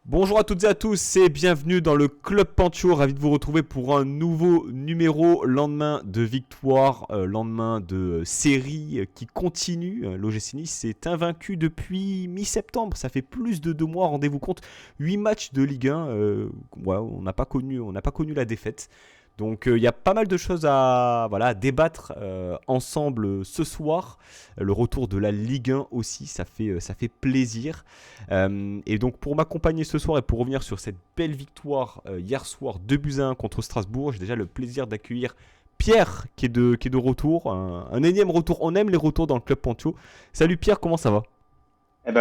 Bonjour à toutes et à tous et bienvenue dans le Club Pancho, ravi de vous retrouver pour un nouveau numéro, lendemain de victoire, lendemain de série qui continue. L'OGC Nice est invaincu depuis mi-septembre, ça fait plus de 2 mois, rendez-vous compte, 8 matchs de Ligue 1, ouais, on n'a pas connu la défaite. Donc il y a pas mal de choses à débattre ensemble ce soir. Le retour de la Ligue 1 aussi, ça fait plaisir. Et donc pour m'accompagner ce soir et pour revenir sur cette belle victoire hier soir 2-1 contre Strasbourg, j'ai déjà le plaisir d'accueillir Pierre qui est de retour, un énième retour. On aime les retours dans le Club Pancho. Salut Pierre, comment ça va?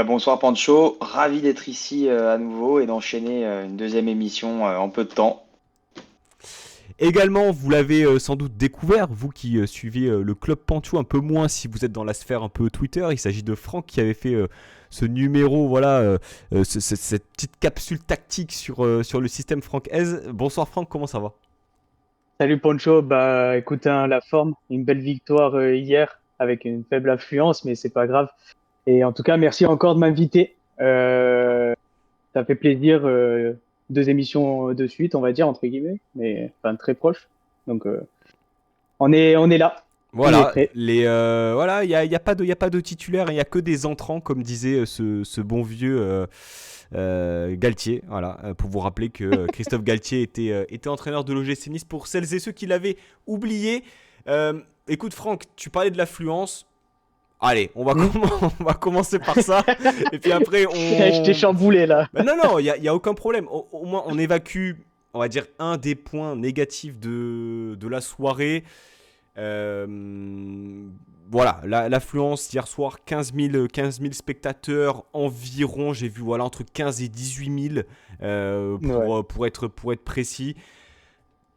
Bonsoir Pancho, ravi d'être ici à nouveau et d'enchaîner une deuxième émission en peu de temps. Également, vous l'avez sans doute découvert, vous qui suivez le Club Pancho un peu moins si vous êtes dans la sphère un peu Twitter. Il s'agit de Franck qui avait fait ce numéro, cette petite capsule tactique sur le système Franck Hez. Bonsoir Franck, comment ça va? Salut Poncho, bah écoute, hein, la forme, une belle victoire hier avec une faible affluence, mais c'est pas grave. Et en tout cas, merci encore de m'inviter. Ça fait plaisir, deux émissions de suite, on va dire entre guillemets, mais enfin très proches. Donc on est là, on est Voilà, prêt. il y a pas de titulaire, il n'y a que des entrants, comme disait ce bon vieux Galtier. Voilà, pour vous rappeler que Christophe Galtier était entraîneur de l'OGC Nice. Pour celles et ceux qui l'avaient oublié, Euh, écoute Franck, tu parlais de l'affluence. Allez, Hmm. on va commencer par ça. Et puis après, Je t'ai chamboulé là. Ben non, non, il y a aucun problème. Au moins, on évacue, on va dire, un des points négatifs de la soirée. Euh, voilà, l'affluence hier soir, 15 000 spectateurs environ. J'ai vu voilà, entre 15 et 18 000 Ouais. pour être précis.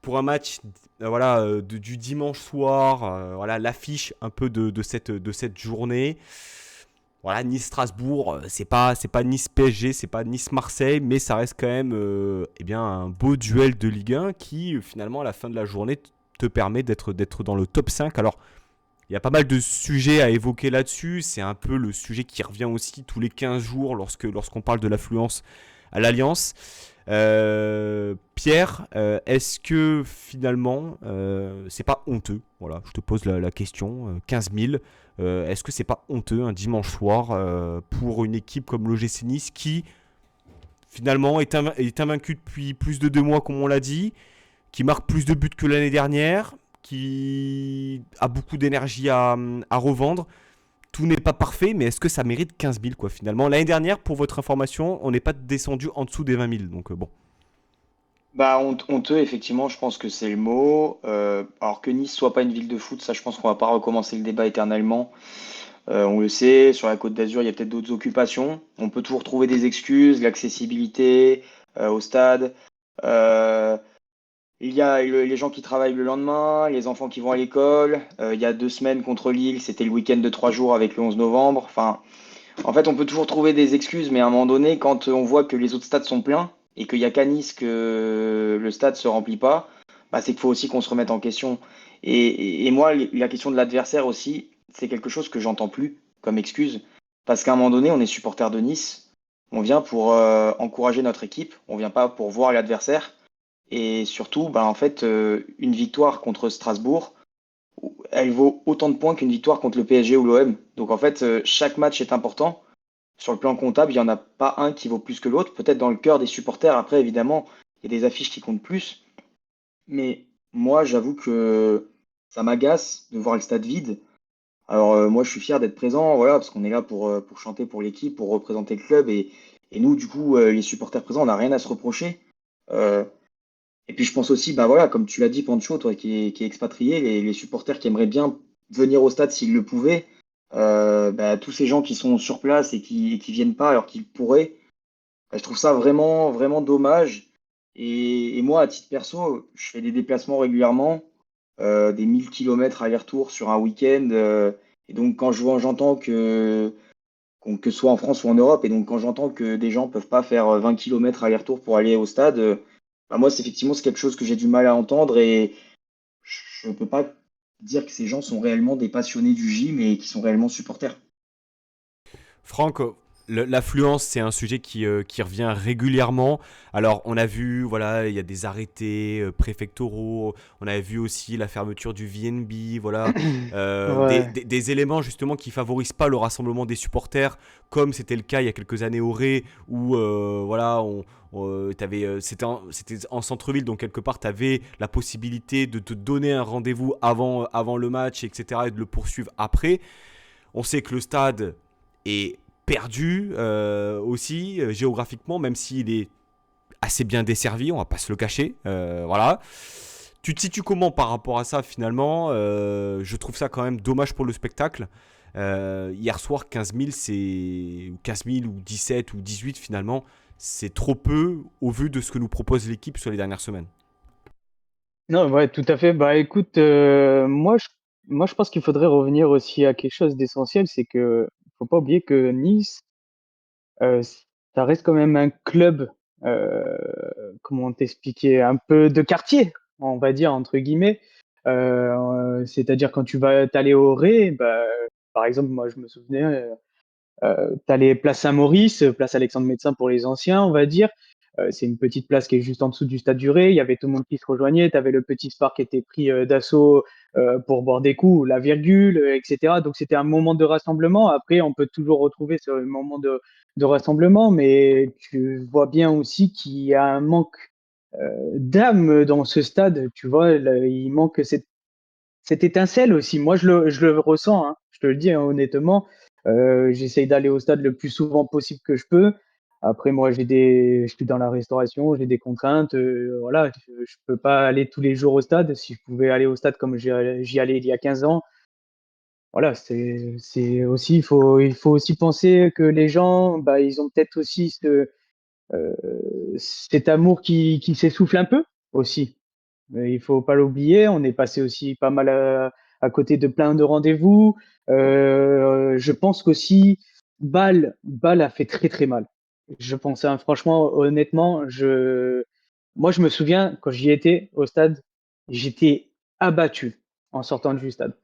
Pour un match du dimanche soir, voilà, l'affiche un peu de cette journée. Voilà, Nice-Strasbourg, c'est pas Nice-PSG, c'est pas Nice-Marseille, mais ça reste quand même un beau duel de Ligue 1 qui, finalement, à la fin de la journée, te permet d'être dans le top 5. Alors, il y a pas mal de sujets à évoquer là-dessus. C'est un peu le sujet qui revient aussi tous les 15 jours lorsqu'on parle de l'affluence à l'Alliance. Pierre, est-ce que finalement, c'est pas honteux? Voilà, je te pose la question. 15 000, est-ce que c'est pas honteux un dimanche soir pour une équipe comme l'OGC Nice qui finalement est invaincue depuis plus de 2 mois, comme on l'a dit, qui marque plus de buts que l'année dernière, qui a beaucoup d'énergie à revendre? Tout n'est pas parfait, mais est-ce que ça mérite 15 000 quoi finalement? L'année dernière, pour votre information, on n'est pas descendu en dessous des 20 000, donc bon. Honteux, effectivement, je pense que c'est le mot. Alors que Nice soit pas une ville de foot, ça je pense qu'on va pas recommencer le débat éternellement. On le sait, sur la Côte d'Azur, il y a peut-être d'autres occupations. On peut toujours trouver des excuses, l'accessibilité au stade. Euh, il y a les gens qui travaillent le lendemain, les enfants qui vont à l'école. Il y a 2 semaines contre Lille, c'était le week-end de 3 jours avec le 11 novembre. Enfin, en fait, on peut toujours trouver des excuses, mais à un moment donné, quand on voit que les autres stades sont pleins et qu'il y a qu'à Nice que le stade se remplit pas, bah, c'est qu'il faut aussi qu'on se remette en question. Et moi, la question de l'adversaire aussi, c'est quelque chose que j'entends plus comme excuse. Parce qu'à un moment donné, on est supporter de Nice. On vient pour encourager notre équipe. On vient pas pour voir l'adversaire. Et surtout, bah, en fait, une victoire contre Strasbourg, elle vaut autant de points qu'une victoire contre le PSG ou l'OM. Donc en fait, chaque match est important. Sur le plan comptable, il n'y en a pas un qui vaut plus que l'autre. Peut-être dans le cœur des supporters, après, évidemment, il y a des affiches qui comptent plus. Mais moi, j'avoue que ça m'agace de voir le stade vide. Alors, moi, je suis fier d'être présent, voilà, parce qu'on est là pour chanter pour l'équipe, pour représenter le club. Et nous, du coup, les supporters présents, on n'a rien à se reprocher. Euh, et puis, je pense aussi, bah voilà, comme tu l'as dit, Pancho, toi qui est expatrié, les supporters qui aimeraient bien venir au stade s'ils le pouvaient, bah, tous ces gens qui sont sur place et qui viennent pas alors qu'ils pourraient. Je trouve ça vraiment, vraiment dommage. Et moi, à titre perso, je fais des déplacements régulièrement, des 1000 kilomètres aller-retour sur un week-end. Et donc, quand j'entends que ce soit en France ou en Europe, et donc quand j'entends que des gens peuvent pas faire 20 kilomètres aller-retour pour aller au stade, bah moi, c'est quelque chose que j'ai du mal à entendre. Et je ne peux pas dire que ces gens sont réellement des passionnés du gym et qui sont réellement supporters. Franck, L'affluence, c'est un sujet qui revient régulièrement. Alors, on a vu, voilà, il y a des arrêtés préfectoraux. On a vu aussi la fermeture du VNB. Voilà, Ouais, des éléments justement qui favorisent pas le rassemblement des supporters, comme c'était le cas il y a quelques années au Ré, où voilà, c'était en centre-ville, donc quelque part, tu avais la possibilité de te donner un rendez-vous avant le match, etc., et de le poursuivre après. On sait que le stade est perdu aussi géographiquement, même s'il est assez bien desservi, on va pas se le cacher. Voilà. Tu te situes comment par rapport à ça finalement? Je trouve ça quand même dommage pour le spectacle. Hier soir, 15 000, ou 15 000 ou 17 ou 18 finalement, c'est trop peu au vu de ce que nous propose l'équipe sur les dernières semaines. non, ouais, tout à fait. Bah, écoute, moi, je pense qu'il faudrait revenir aussi à quelque chose d'essentiel, c'est que faut pas oublier que Nice, Heu, ça reste quand même un club, comment t'expliquer? Un peu de quartier, on va dire entre guillemets. C'est-à-dire quand tu vas tu au Ré, bah, par exemple, moi je me souvenais, tu place Saint-Maurice, place Alexandre Médecin pour les anciens, on va dire. C'est une petite place qui est juste en dessous du stade du Ré. Il y avait tout le monde qui se rejoignait. Tu avais le petit Spark qui était pris d'assaut pour boire des coups, la virgule, etc. Donc c'était un moment de rassemblement. Après, on peut toujours retrouver ce moment de rassemblement, mais tu vois bien aussi qu'il y a un manque d'âme dans ce stade. Tu vois, il manque cette étincelle aussi. Moi, je le ressens, hein, je te le dis, hein, honnêtement. J'essaye d'aller au stade le plus souvent possible que je peux. Après, moi, je suis dans la restauration, j'ai des contraintes. Voilà, je peux pas aller tous les jours au stade. Si je pouvais aller au stade comme j'y allais il y a 15 ans, voilà, c'est aussi, il faut aussi penser que les gens, bah, ils ont peut-être aussi euh, cet amour qui s'essouffle un peu aussi. Il faut pas l'oublier, on est passé aussi pas mal à côté de plein de rendez-vous. Je pense qu'aussi Bâle a fait très, très mal. Je pense, hein, franchement, honnêtement, moi, je me souviens quand j'y étais au stade, j'étais abattu en sortant du stade.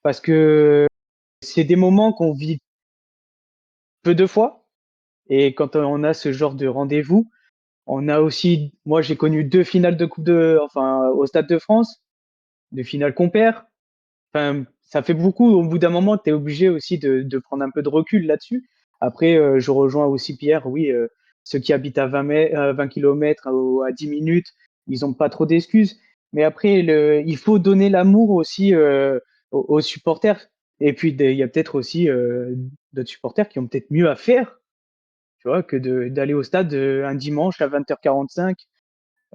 Parce que c'est des moments qu'on vit peu de fois et quand on a ce genre de rendez-vous, on a aussi moi, j'ai connu 2 finales de coupe de enfin, au Stade de France, 2 finales compères. Enfin, ça fait beaucoup. Au bout d'un moment, tu es obligé aussi de prendre un peu de recul là-dessus. Après, je rejoins aussi Pierre, oui, ceux qui habitent à 20 kilomètres ou à 10 minutes, ils ont pas trop d'excuses. Mais après, il faut donner l'amour aussi aux supporters. Et puis, il y a peut-être aussi d'autres supporters qui ont peut-être mieux à faire, tu vois, que d'aller au stade un dimanche à 20h45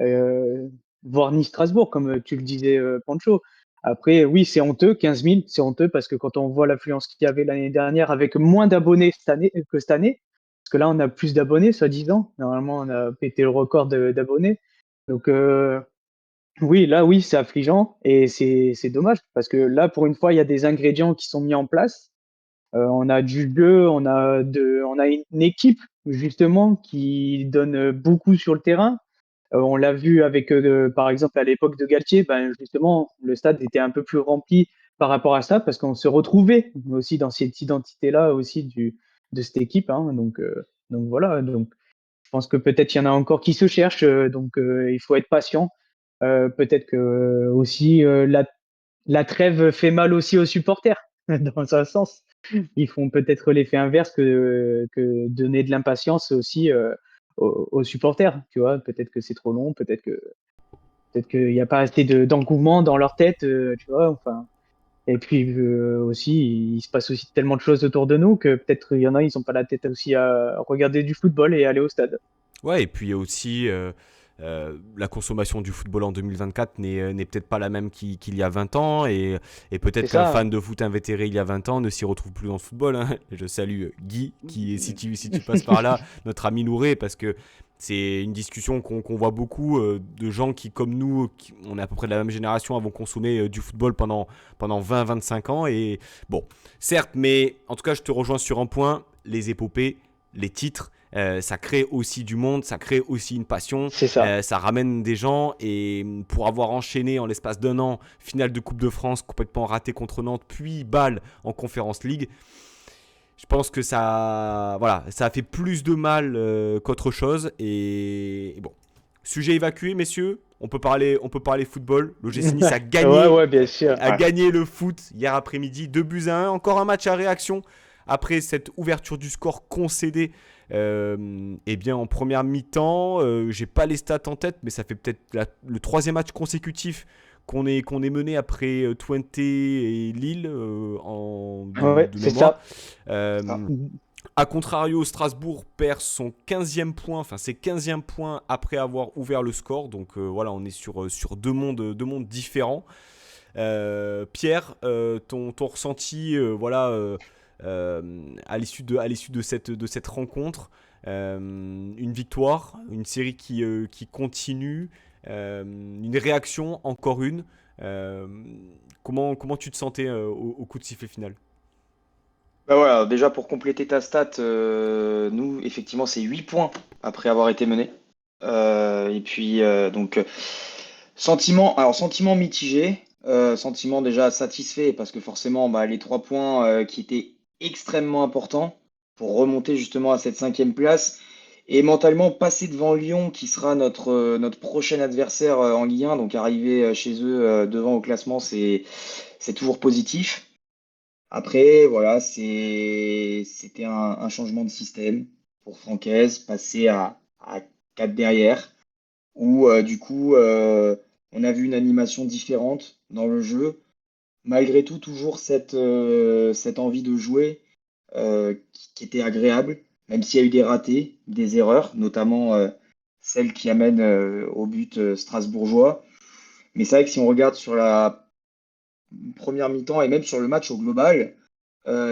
heu, voire Nice-Strasbourg, comme tu le disais, Pancho. Après, oui, c'est honteux, 15 000, c'est honteux parce que quand on voit l'affluence qu'il y avait l'année dernière avec moins d'abonnés cette année, parce que là, on a plus d'abonnés, soi-disant. Normalement, on a pété le record d'abonnés. Donc, oui, là, oui, c'est affligeant et c'est dommage parce que là, pour une fois, il y a des ingrédients qui sont mis en place. On a du jeu, on a une équipe, justement, qui donne beaucoup sur le terrain. On l'a vu avec, par exemple, à l'époque de Galtier, ben, justement, le stade était un peu plus rempli par rapport à ça, parce qu'on se retrouvait aussi dans cette identité-là aussi de cette équipe, hein. Donc voilà, donc je pense que peut-être il y en a encore qui se cherchent, donc il faut être patient. Peut-être que aussi la trêve fait mal aussi aux supporters, dans un sens. Ils font peut-être l'effet inverse que donner de l'impatience aussi aux supporters, tu vois. Peut-être que c'est trop long, peut-être qu'il n'y a pas assez d'engouement dans leur tête, tu vois. Enfin, et puis aussi, il se passe aussi tellement de choses autour de nous que peut-être il y en a, ils n'ont pas la tête aussi à regarder du football et aller au stade. Ouais, et puis il y a aussi la consommation du football en 2024 n'est peut-être pas la même qu'il y a 20 ans, et C'est peut-être qu'un ça. fan de foot invétéré il y a 20 ans ne s'y retrouve plus dans le football, hein. Je salue Guy, qui, si tu passes par là, notre ami Nouré, parce que c'est une discussion qu'on voit beaucoup de gens qui, comme nous, on est à peu près de la même génération, avons consommé du football pendant 20-25 ans. Et bon, certes, mais en tout cas, je te rejoins sur un point, les épopées, les titres, ça crée aussi du monde, ça crée aussi une passion, C'est ça. ça ramène des gens. Et pour avoir enchaîné en l'espace d'un an finale de Coupe de France complètement ratée contre Nantes, puis Bâle en Conférence League, Je pense que ça a fait plus de mal qu'autre chose. Et bon, sujet évacué, messieurs. On peut parler football. L'OGC Nice a Ouais, gagné, ouais, bien sûr. a gagné le foot hier après-midi, 2 buts à 1. Encore un match à réaction après cette ouverture du score concédée. Eh bien, en première mi-temps, j'ai pas les stats en tête, mais ça fait peut-être le troisième match consécutif qu'on est mené après Twente et Lille Ouais, de c'est mémoire. ça. Ça. Euh, A contrario, Strasbourg perd son 15e point, enfin ses 15e points après avoir ouvert le score. Donc voilà, on est sur deux mondes différents. Pierre, ton ressenti à l'issue de cette rencontre, une victoire, une série qui continue, une réaction, encore une. Euh, comment tu te sentais au coup de sifflet final? Bah voilà, déjà pour compléter ta stat, nous, effectivement, c'est 8 points après avoir été mené. Et puis, sentiment mitigé, sentiment déjà satisfait parce que forcément, bah, les 3 points qui étaient extrêmement importants pour remonter justement à cette cinquième place et mentalement passer devant Lyon qui sera notre prochain adversaire en Ligue 1, donc arriver chez eux devant au classement, c'est toujours positif. Après, voilà, c'était un changement de système pour Francaise, passer à 4 derrière, où du coup, on a vu une animation différente dans le jeu. Malgré tout, toujours cette envie de jouer qui était agréable, même s'il y a eu des ratés, des erreurs, notamment celle qui amène au but strasbourgeois. Mais c'est vrai que si on regarde sur la première mi-temps et même sur le match au global,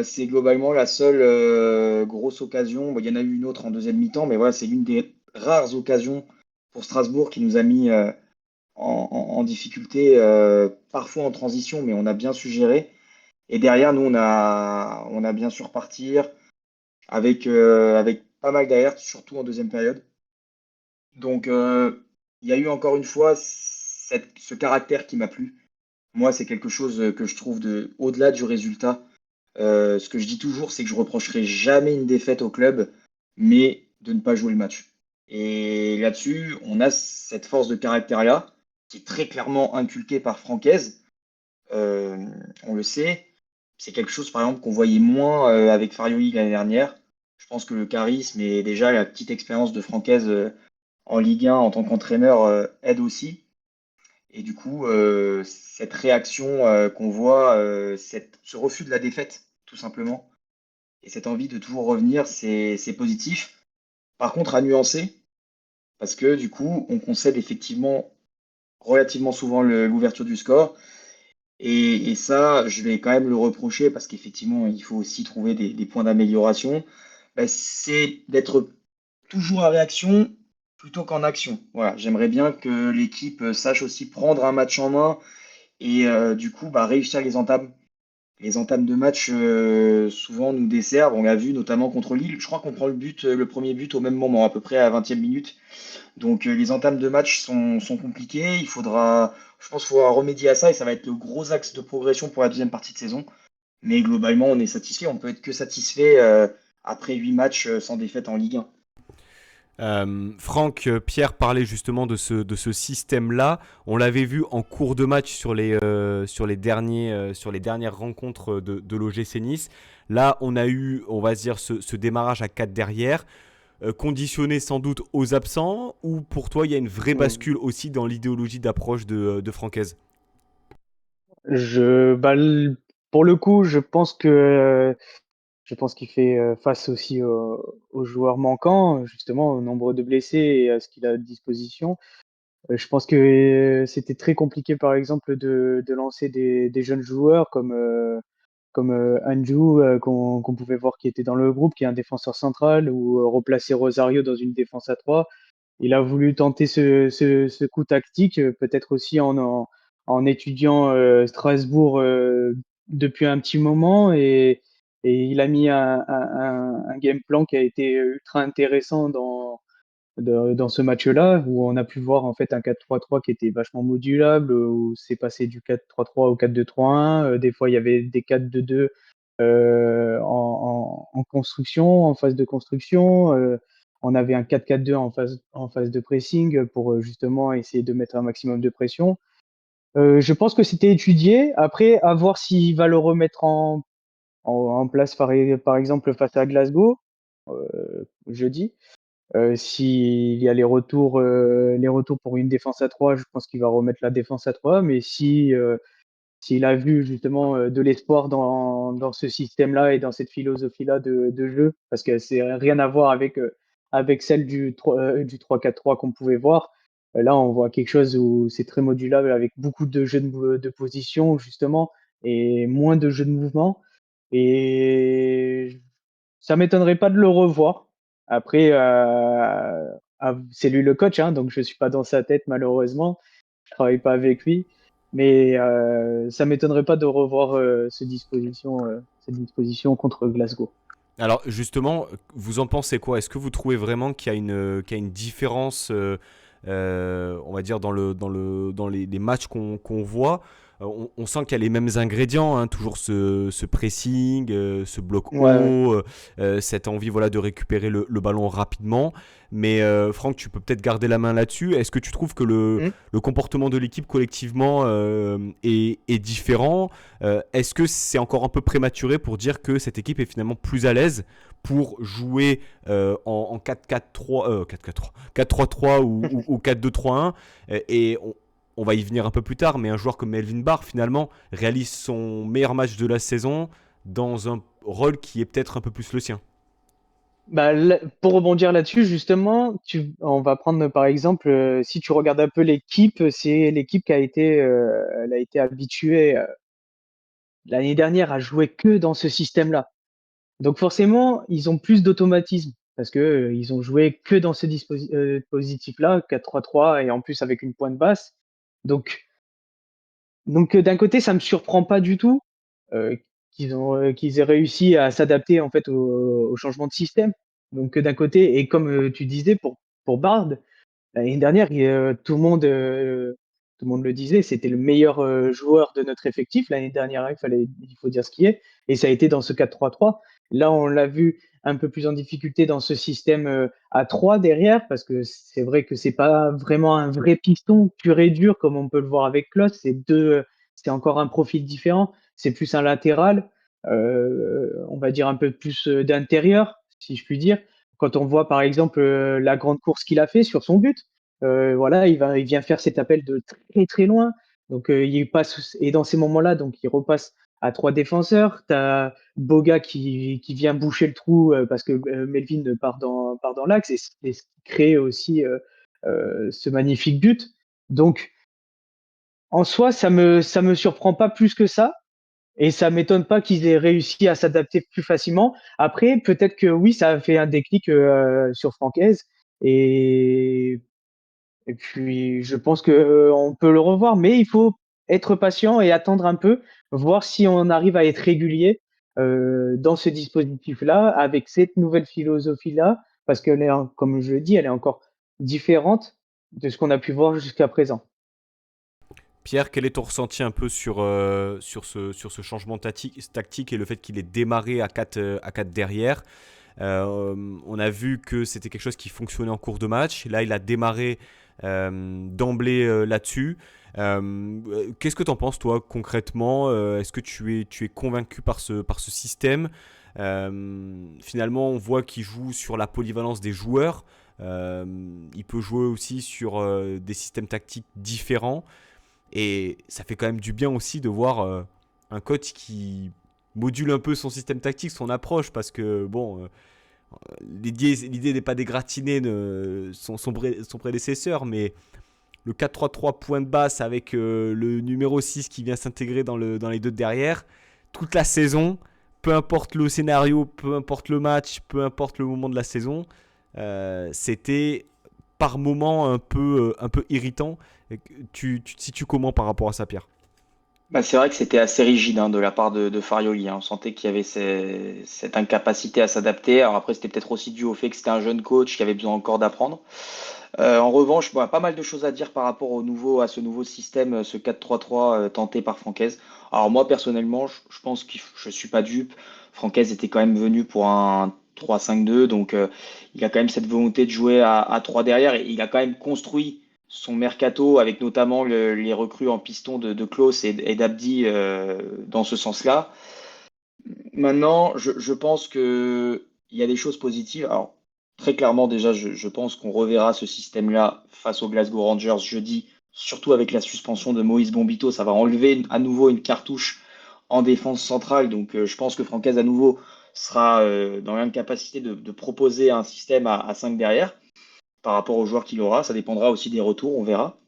c'est globalement la seule grosse occasion. Bon, il y en a eu une autre en deuxième mi-temps, mais voilà, c'est l'une des rares occasions pour Strasbourg qui nous a mis en difficulté, parfois en transition, mais on a bien su gérer. Et derrière, nous, on a bien su repartir avec pas mal derrière, surtout en deuxième période. Donc, il y a eu encore une fois ce caractère qui m'a plu. Moi, c'est quelque chose que je trouve au-delà du résultat. Ce que je dis toujours, c'est que je reprocherai jamais une défaite au club, mais de ne pas jouer le match. Et là-dessus, on a cette force de caractère-là, qui est très clairement inculquée par Francaise. Euh, on le sait. C'est quelque chose, par exemple, qu'on voyait moins avec Farioli l'année dernière. Je pense que le charisme et déjà la petite expérience de Francaise en Ligue 1 en tant qu'entraîneur aide aussi. Et du coup, cette réaction qu'on voit, ce refus de la défaite, tout simplement, et cette envie de toujours revenir, c'est positif. Par contre, à nuancer, parce que du coup, on concède effectivement relativement souvent l'ouverture du score. Et ça, je vais quand même le reprocher, parce qu'effectivement, il faut aussi trouver des points d'amélioration. Ben, c'est d'être toujours à réaction plutôt qu'en action. Voilà, j'aimerais bien que l'équipe sache aussi prendre un match en main et du coup bah, réussir les entames. Les entames de match souvent nous desservent, on l'a vu notamment contre Lille. Je crois qu'on prend le premier but au même moment, à peu près à 20e minute. Donc les entames de match sont compliquées. Je pense qu'il faudra remédier à ça et ça va être le gros axe de progression pour la deuxième partie de saison. Mais globalement, on est satisfait. On peut être que satisfait après 8 matchs sans défaite en Ligue 1. Franck, Pierre parlait justement de ce système-là. On l'avait vu en cours de match sur les dernières rencontres de l'OGC Nice. Là, on a eu, on va dire, ce démarrage à 4 derrière, conditionné sans doute aux absents, ou pour toi, il y a une vraie bascule aussi dans l'idéologie d'approche de Francaise? Bah, pour le coup, je pense qu'il fait face aussi aux joueurs manquants, justement, au nombre de blessés et à ce qu'il a à disposition. Je pense que c'était très compliqué, par exemple, de lancer des jeunes joueurs comme Anju, qu'on pouvait voir qui était dans le groupe, qui est un défenseur central, ou replacer Rosario dans une défense à trois. Il a voulu tenter ce coup tactique, peut-être aussi en étudiant Strasbourg depuis un petit moment, et il a mis un game plan qui a été ultra intéressant dans ce match-là, où on a pu voir en fait un 4-3-3 qui était vachement modulable, où c'est passé du 4-3-3 au 4-2-3-1. Des fois, il y avait des 4-2-2 en construction, en phase de construction. On avait un 4-4-2 en phase de pressing pour justement essayer de mettre un maximum de pression. Je pense que c'était étudié. Après, à voir s'il va le remettre en place, par exemple, face à Glasgow, jeudi. S'il y a les retours pour une défense à 3, je pense qu'il va remettre la défense à 3. Mais s'il a vu justement de l'espoir dans ce système-là et dans cette philosophie-là de jeu, parce que c'est rien à voir avec celle du 3-4-3 qu'on pouvait voir. Là, on voit quelque chose où c'est très modulable avec beaucoup de jeux de position, justement, et moins de jeux de mouvement. Et ça m'étonnerait pas de le revoir. Après, c'est lui le coach, hein, donc je suis pas dans sa tête malheureusement. Je travaille pas avec lui, mais ça m'étonnerait pas de revoir cette disposition contre Glasgow. Alors justement, vous en pensez quoi? Est-ce que vous trouvez vraiment qu'il y a une différence, on va dire, dans les matchs qu'on voit? On sent qu'il y a les mêmes ingrédients, hein, toujours ce pressing, ce bloc Ouais, ouais. haut, cette envie, voilà, de récupérer le ballon rapidement. Mais Franck, tu peux peut-être garder la main là-dessus. Est-ce que tu trouves que Hmm. le comportement de l'équipe collectivement est différent? Est-ce que c'est encore un peu prématuré pour dire que cette équipe est finalement plus à l'aise pour jouer en 4-4-3, 4-4-3, 4-3-3 ou 4-2-3-1? Et on va y venir un peu plus tard, mais un joueur comme Melvin Barr, finalement, réalise son meilleur match de la saison dans un rôle qui est peut-être un peu plus le sien. Bah, pour rebondir là-dessus, justement, on va prendre par exemple, si tu regardes un peu l'équipe, c'est l'équipe elle a été habituée l'année dernière à jouer que dans ce système-là. Donc forcément, ils ont plus d'automatisme parce que ils ont joué que dans ce dispositif-là, 4-3-3 et en plus avec une pointe basse. Donc, d'un côté, ça me surprend pas du tout qu'ils aient réussi à s'adapter en fait au changement de système. Donc d'un côté, et comme tu disais pour Bard, l'année dernière, tout le monde le disait, c'était le meilleur joueur de notre effectif. L'année dernière, il faut dire ce qui est. Et ça a été dans ce 4-3-3. Là, on l'a vu un peu plus en difficulté dans ce système à 3 derrière, parce que c'est vrai que c'est pas vraiment un vrai piston pur et dur, comme on peut le voir avec Klose. C'est encore un profil différent. C'est plus un latéral, on va dire un peu plus d'intérieur, si je puis dire. Quand on voit par exemple la grande course qu'il a fait sur son but, voilà, il vient faire cet appel de très très loin. Donc il passe et dans ces moments-là, donc il repasse à 3 défenseurs. Tu as Boga qui vient boucher le trou parce que Melvin part dans l'axe et ce qui crée aussi ce magnifique but. Donc en soi, ça me surprend pas plus que ça. Et ça m'étonne pas qu'ils aient réussi à s'adapter plus facilement. Après, peut-être que oui, ça a fait un déclic sur Francaise. Et, et puis, je pense que on peut le revoir, mais il faut être patient et attendre un peu, voir si on arrive à être régulier dans ce dispositif-là, avec cette nouvelle philosophie-là, parce comme je le dis, elle est encore différente de ce qu'on a pu voir jusqu'à présent. Pierre, quel est ton ressenti un peu sur ce changement tactique et le fait qu'il ait démarré à 4 derrière? On a vu que c'était quelque chose qui fonctionnait en cours de match. Là, il a démarré d'emblée là-dessus. Qu'est-ce que tu en penses, toi, concrètement? Est-ce que tu es convaincu par ce système? Finalement, on voit qu'il joue sur la polyvalence des joueurs. Il peut jouer aussi sur des systèmes tactiques différents. Et ça fait quand même du bien aussi de voir un coach qui module un peu son système tactique, son approche, parce que bon, l'idée n'est pas d'égratigner son prédécesseur, mais le 4-3-3 point de basse avec le numéro 6 qui vient s'intégrer dans les deux de derrière, toute la saison, peu importe le scénario, peu importe le match, peu importe le moment de la saison, c'était par moments un peu irritant. Tu te situes comment par rapport à ça, Pierre? Bah, c'est vrai que c'était assez rigide hein, de la part de Farioli, hein. On sentait qu'il y avait cette incapacité à s'adapter. Alors après, c'était peut-être aussi dû au fait que c'était un jeune coach qui avait besoin encore d'apprendre. En revanche, bon, pas mal de choses à dire par rapport à ce nouveau système, ce 4-3-3 tenté par Francaise. Alors moi personnellement, je pense que je suis pas dupe. Francaise était quand même venu pour un 3-5-2, donc il a quand même cette volonté de jouer à 3 derrière et il a quand même construit son mercato avec notamment les recrues en piston de Klose et d'Abdi dans ce sens-là. Maintenant, je pense que il y a des choses positives. Alors, très clairement, déjà, je pense qu'on reverra ce système-là face aux Glasgow Rangers jeudi, surtout avec la suspension de Moïse Bombito. Ça va enlever à nouveau une cartouche en défense centrale. Donc, je pense que Francaise, à nouveau, sera dans l'incapacité de proposer un système à 5 derrière par rapport aux joueurs qu'il aura. Ça dépendra aussi des retours, on verra.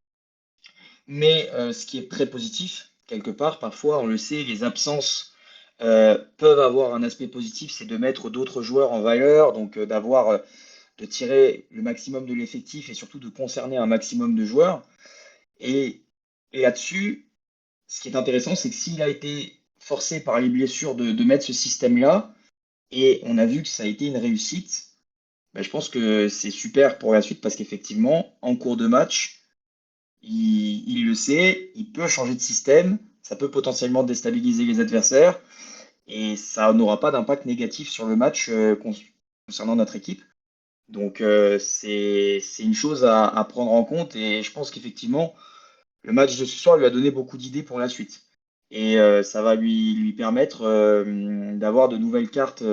Mais ce qui est très positif, quelque part, parfois, on le sait, les absences peuvent avoir un aspect positif, c'est de mettre d'autres joueurs en valeur, donc de tirer le maximum de l'effectif et surtout de concerner un maximum de joueurs. Et, et là-dessus, ce qui est intéressant, c'est que s'il a été forcé par les blessures de mettre ce système-là, et on a vu que ça a été une réussite, ben, je pense que c'est super pour la suite parce qu'effectivement, en cours de match, il le sait, il peut changer de système, ça peut potentiellement déstabiliser les adversaires et ça n'aura pas d'impact négatif sur le match concernant notre équipe. Donc c'est une chose à prendre en compte et je pense qu'effectivement, le match de ce soir lui a donné beaucoup d'idées pour la suite. Et ça va lui permettre d'avoir de nouvelles cartes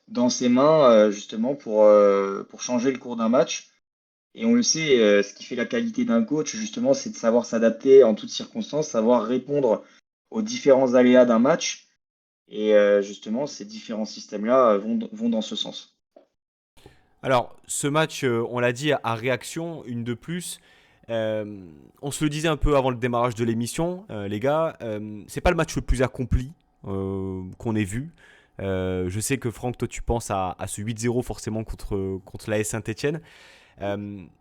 dans ses mains justement pour changer le cours d'un match. Et on le sait, ce qui fait la qualité d'un coach, justement, c'est de savoir s'adapter en toutes circonstances, savoir répondre aux différents aléas d'un match. Et justement, ces différents systèmes-là vont dans ce sens. Alors, ce match, on l'a dit, à réaction, une de plus. On se le disait un peu avant le démarrage de l'émission, les gars, c'est pas le match le plus accompli qu'on ait vu. Je sais que Franck, toi tu penses à ce 8-0 forcément contre l'AS Saint-Etienne.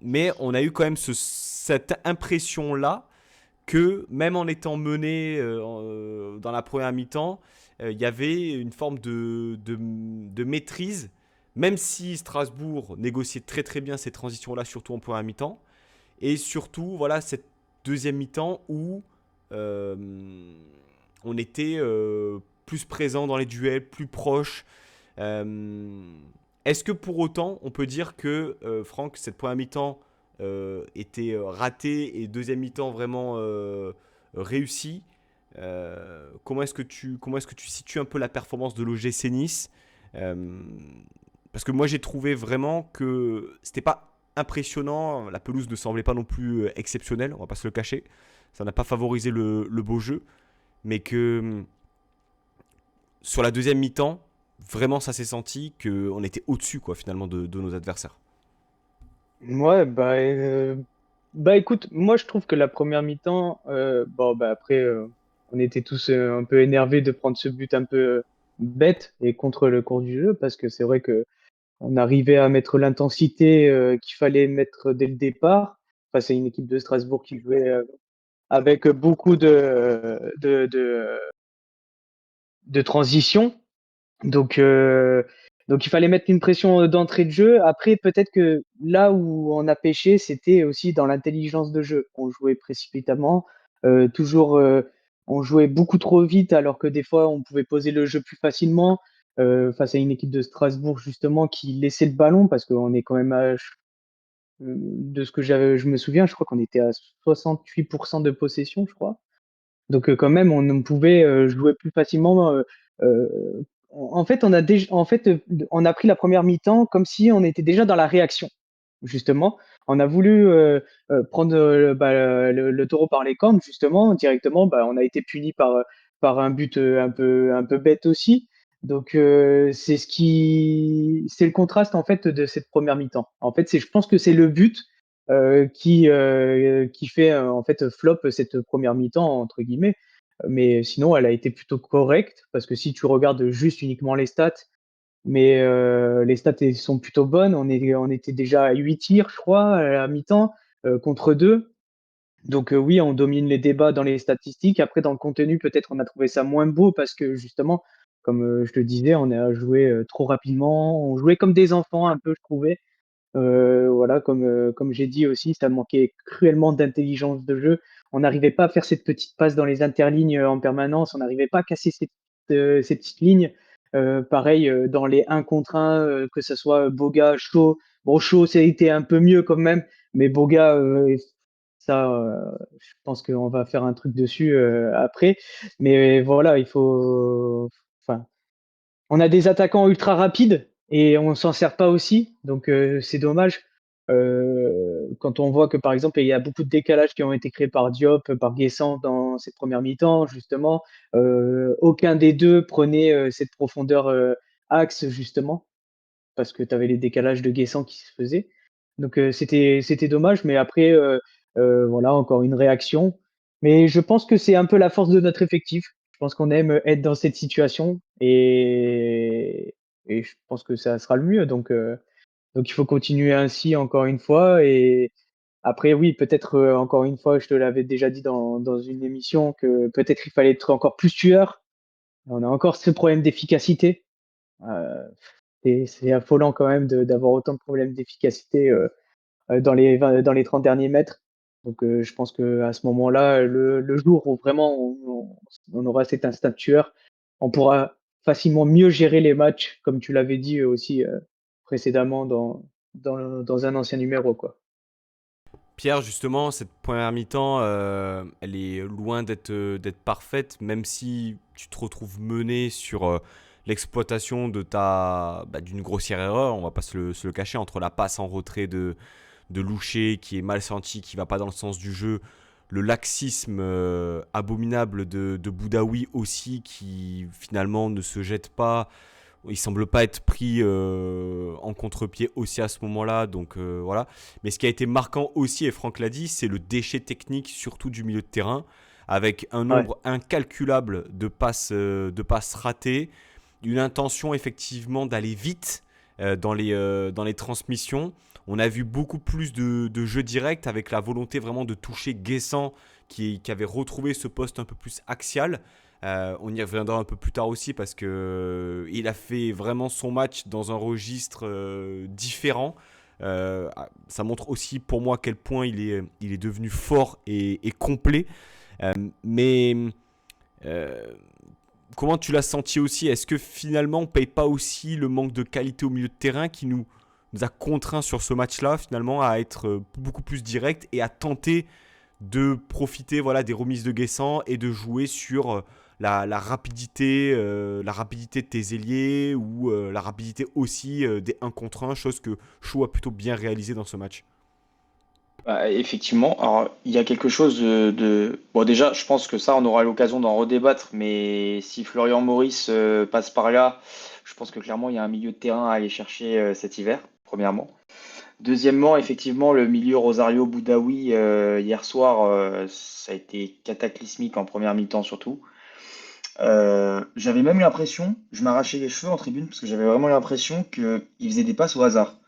Mais on a eu quand même cette impression-là que même en étant mené dans la première mi-temps, il y avait une forme de maîtrise, même si Strasbourg négociait très très bien ces transitions-là, surtout en première mi-temps. Et surtout, voilà, cette deuxième mi-temps où euh, on était plus présent dans les duels, plus proche. Euh, Est-ce que pour autant, on peut dire que, Franck, cette première mi-temps était ratée et deuxième mi-temps vraiment réussie? Comment est-ce que tu situes un peu la performance de l'OGC Nice? Euh, Parce que moi, j'ai trouvé vraiment que c'était pas impressionnant. La pelouse ne semblait pas non plus exceptionnelle, on va pas se le cacher. Ça n'a pas favorisé le beau jeu. Mais que sur la deuxième mi-temps, vraiment ça s'est senti qu'on était au-dessus quoi finalement de nos adversaires. Ouais, bah écoute, moi je trouve que la première mi-temps, bon bah après on était tous un peu énervés de prendre ce but un peu bête et contre le cours du jeu parce que c'est vrai que on arrivait à mettre l'intensité qu'il fallait mettre dès le départ face à une équipe de Strasbourg qui jouait avec beaucoup de transition. Donc, euh, donc il fallait mettre une pression d'entrée de jeu. Après, peut-être que là où on a pêché, c'était aussi dans l'intelligence de jeu. On jouait précipitamment, toujours, on jouait beaucoup trop vite, alors que des fois, on pouvait poser le jeu plus facilement face à une équipe de Strasbourg justement qui laissait le ballon, parce qu'on est quand même de ce que je me souviens, je crois qu'on était à 68% de possession, je crois. Donc quand même, on pouvait jouer plus facilement. Euh, en fait, on a pris la première mi-temps comme si on était déjà dans la réaction. Justement, on a voulu prendre le taureau par les cornes. Justement, directement, bah, on a été puni par un but un peu bête aussi. Donc c'est le contraste en fait de cette première mi-temps. En fait, je pense que c'est le but qui fait en fait flop cette première mi-temps entre guillemets. Mais sinon, elle a été plutôt correcte parce que si tu regardes juste uniquement les stats, mais les stats sont plutôt bonnes. On était déjà à 8 tirs, je crois, à la mi-temps contre 2. Donc oui, on domine les débats dans les statistiques. Après, dans le contenu, peut-être on a trouvé ça moins beau parce que justement, comme je te disais, on a joué trop rapidement. On jouait comme des enfants un peu, je trouvais. Voilà, comme j'ai dit aussi, ça manquait cruellement d'intelligence de jeu. On n'arrivait pas à faire cette petite passe dans les interlignes en permanence. On n'arrivait pas à casser ces petites lignes. Pareil, dans les 1 contre 1, que ce soit Boga, Shaw. Bon, Shaw, ça a été un peu mieux quand même, mais Boga, ça, je pense qu'on va faire un truc dessus après. Mais voilà, il faut. Enfin, on a des attaquants ultra rapides et on s'en sert pas aussi, donc c'est dommage. Quand on voit que par exemple, il y a beaucoup de décalages qui ont été créés par Diop, par Guessant dans cette première mi-temps justement. Aucun des 2 prenait cette profondeur axe justement, parce que tu avais les décalages de Guessant qui se faisaient. Donc c'était dommage, mais après voilà, encore une réaction. Mais je pense que c'est un peu la force de notre effectif. Je pense qu'on aime être dans cette situation et je pense que ça sera le mieux. Donc il faut continuer ainsi encore une fois. Et après, oui, peut-être encore une fois, je te l'avais déjà dit dans une émission que peut-être il fallait être encore plus tueur. On a encore ce problème d'efficacité. Euh, c'est affolant quand même d'avoir autant de problèmes d'efficacité dans les 30 derniers mètres. Donc je pense qu'à ce moment-là, le jour où vraiment on aura cet instinct tueur, on pourra facilement mieux gérer les matchs, comme tu l'avais dit aussi précédemment dans un ancien numéro, quoi. Pierre, justement, cette première mi-temps, elle est loin d'être parfaite, même si tu te retrouves mené sur l'exploitation d'une grossière erreur, on va pas se le cacher, entre la passe en retrait de Loucher qui est mal senti, qui va pas dans le sens du jeu, le laxisme abominable de Boudaoui aussi, qui finalement ne se jette pas. Il semble pas être pris en contre-pied aussi à ce moment-là, donc voilà. Mais ce qui a été marquant aussi, et Franck l'a dit, c'est le déchet technique, surtout du milieu de terrain, avec un Ouais, nombre incalculable de passes ratées, une intention effectivement d'aller vite dans les transmissions. On a vu beaucoup plus de jeux directs avec la volonté vraiment de toucher Guessant qui avait retrouvé ce poste un peu plus axial. On y reviendra un peu plus tard aussi parce que il a fait vraiment son match dans un registre différent. Ça montre aussi pour moi à quel point il est devenu fort et complet. Euh, mais euh, comment tu l'as senti aussi? Est-ce que finalement on ne paye pas aussi le manque de qualité au milieu de terrain qui nous a contraints sur ce match-là finalement à être beaucoup plus direct et à tenter de profiter voilà, des remises de Guessant et de jouer sur la rapidité de tes ailiers ou la rapidité aussi des 1 contre 1, chose que Chou a plutôt bien réalisé dans ce match. Bah, effectivement, alors il y a quelque chose Bon, déjà, je pense que ça, on aura l'occasion d'en redébattre, mais si Florian Maurice passe par là, je pense que clairement, il y a un milieu de terrain à aller chercher cet hiver, premièrement. Deuxièmement, effectivement, le milieu Rosario Boudaoui, hier soir, ça a été cataclysmique en première mi-temps surtout. J'avais même l'impression, je m'arrachais les cheveux en tribune, parce que j'avais vraiment l'impression qu'il faisait des passes au hasard.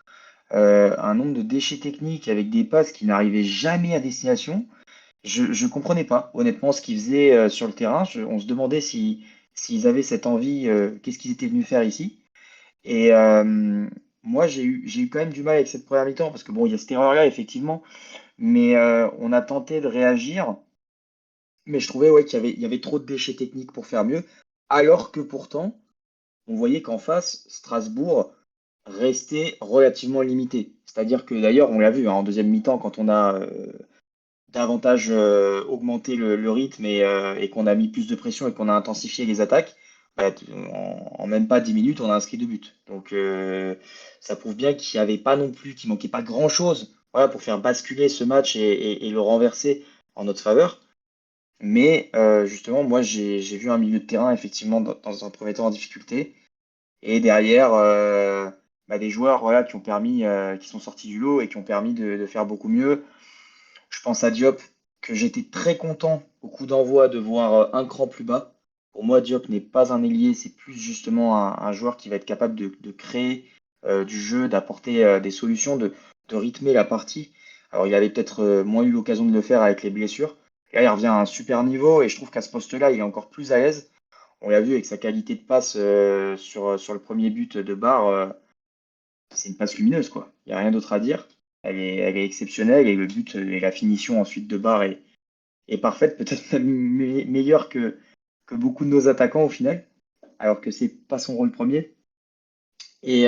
Un nombre de déchets techniques avec des passes qui n'arrivaient jamais à destination. Je comprenais pas, honnêtement, ce qu'ils faisaient sur le terrain. On se demandait s'ils avaient cette envie, qu'est-ce qu'ils étaient venus faire ici. Et moi, j'ai eu quand même du mal avec cette première mi-temps, parce que bon, il y a cette erreur-là, effectivement, mais on a tenté de réagir, mais je trouvais ouais, qu'il y avait trop de déchets techniques pour faire mieux, alors que pourtant, on voyait qu'en face, Strasbourg restait relativement limité. C'est-à-dire que d'ailleurs, on l'a vu hein, en deuxième mi-temps, quand on a davantage augmenté le rythme et qu'on a mis plus de pression et qu'on a intensifié les attaques, bah, en même pas 10 minutes, on a inscrit 2 buts. Donc ça prouve bien qu'il n'y avait pas non plus, qu'il manquait pas grand-chose voilà, pour faire basculer ce match et le renverser en notre faveur. Mais justement, moi, j'ai vu un milieu de terrain, effectivement, dans un premier temps en difficulté. Et derrière, bah, des joueurs voilà, qui sont sortis du lot et qui ont permis de faire beaucoup mieux. Je pense à Diop, que j'étais très content au coup d'envoi de voir un cran plus bas. Pour moi, Diop n'est pas un ailier, c'est plus justement un joueur qui va être capable de créer du jeu, d'apporter des solutions, de rythmer la partie. Alors, il avait peut-être moins eu l'occasion de le faire avec les blessures. Là, il revient à un super niveau et je trouve qu'à ce poste-là, il est encore plus à l'aise. On l'a vu avec sa qualité de passe sur le premier but de Barre, c'est une passe lumineuse, quoi. Il n'y a rien d'autre à dire. Elle est exceptionnelle et le but et la finition ensuite de Barre est parfaite, peut-être même meilleure que beaucoup de nos attaquants au final, alors que c'est pas son rôle premier. Et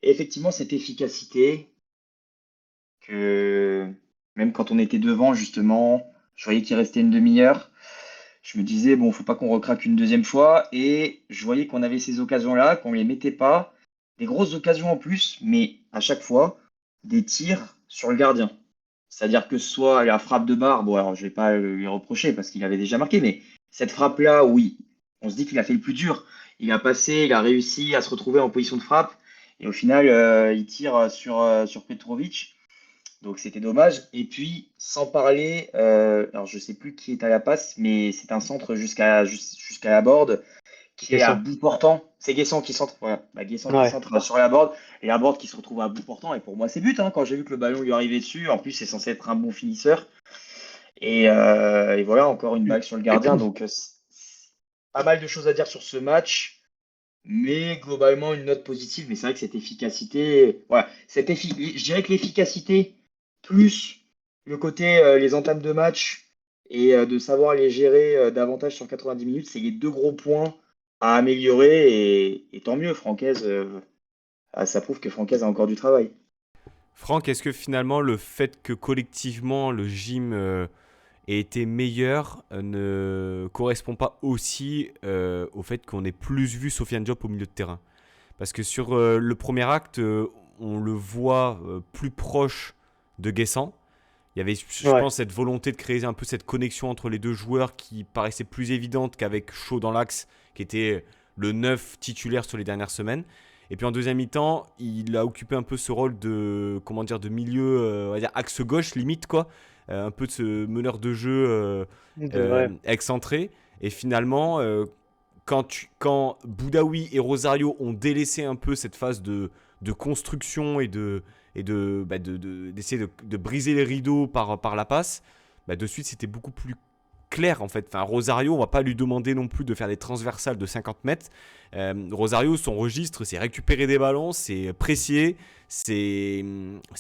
effectivement, cette efficacité que même quand on était devant, justement, je voyais qu'il restait une demi-heure. Je me disais, bon, faut pas qu'on recraque une deuxième fois. Et je voyais qu'on avait ces occasions-là, qu'on les mettait pas. Des grosses occasions en plus, mais à chaque fois, des tirs sur le gardien. C'est-à-dire que ce soit la frappe de Barre, bon, alors je vais pas lui reprocher parce qu'il avait déjà marqué, mais cette frappe-là, oui, on se dit qu'il a fait le plus dur. Il a passé, il a réussi à se retrouver en position de frappe. Et au final, il tire sur Petrovic. Donc c'était dommage. Et puis, sans parler, alors je sais plus qui est à la passe, mais c'est un centre jusqu'à la board qui est à Guessant. bout portant. C'est Guessant qui centre, voilà. Bah, Guessant qui Ouais. centre sur la board et la board qui se retrouve à bout portant. Et pour moi, c'est but hein, quand j'ai vu que le ballon lui arrivait dessus. En plus, c'est censé être un bon finisseur. Et voilà, encore une balle sur le gardien. Donc, pas mal de choses à dire sur ce match. Mais globalement, une note positive. Mais c'est vrai que cette efficacité, voilà, je dirais que l'efficacité plus le côté les entames de match et de savoir les gérer davantage sur 90 minutes, c'est les deux gros points à améliorer. Et tant mieux, Francaise, ça prouve que Francaise a encore du travail. Franck, est-ce que finalement le fait que collectivement le gym ait été meilleur ne correspond pas aussi au fait qu'on ait plus vu Sofiane Diop au milieu de terrain? Parce que sur le premier acte, on le voit plus proche de Guessant. Il y avait, je Ouais. pense, cette volonté de créer un peu cette connexion entre les deux joueurs qui paraissait plus évidente qu'avec Shaw dans l'axe, qui était le 9 titulaire sur les dernières semaines. Et puis en deuxième mi-temps, il a occupé un peu ce rôle de, comment dire, de milieu, on va dire axe gauche limite quoi, un peu de ce meneur de jeu Ouais. excentré. Et finalement, quand Boudaoui et Rosario ont délaissé un peu cette phase de construction d'essayer de briser les rideaux par la passe, bah, de suite c'était beaucoup plus clair en fait. Enfin, Rosario, on va pas lui demander non plus de faire des transversales de 50 mètres. Rosario, son registre, c'est récupérer des ballons, c'est apprécier, c'est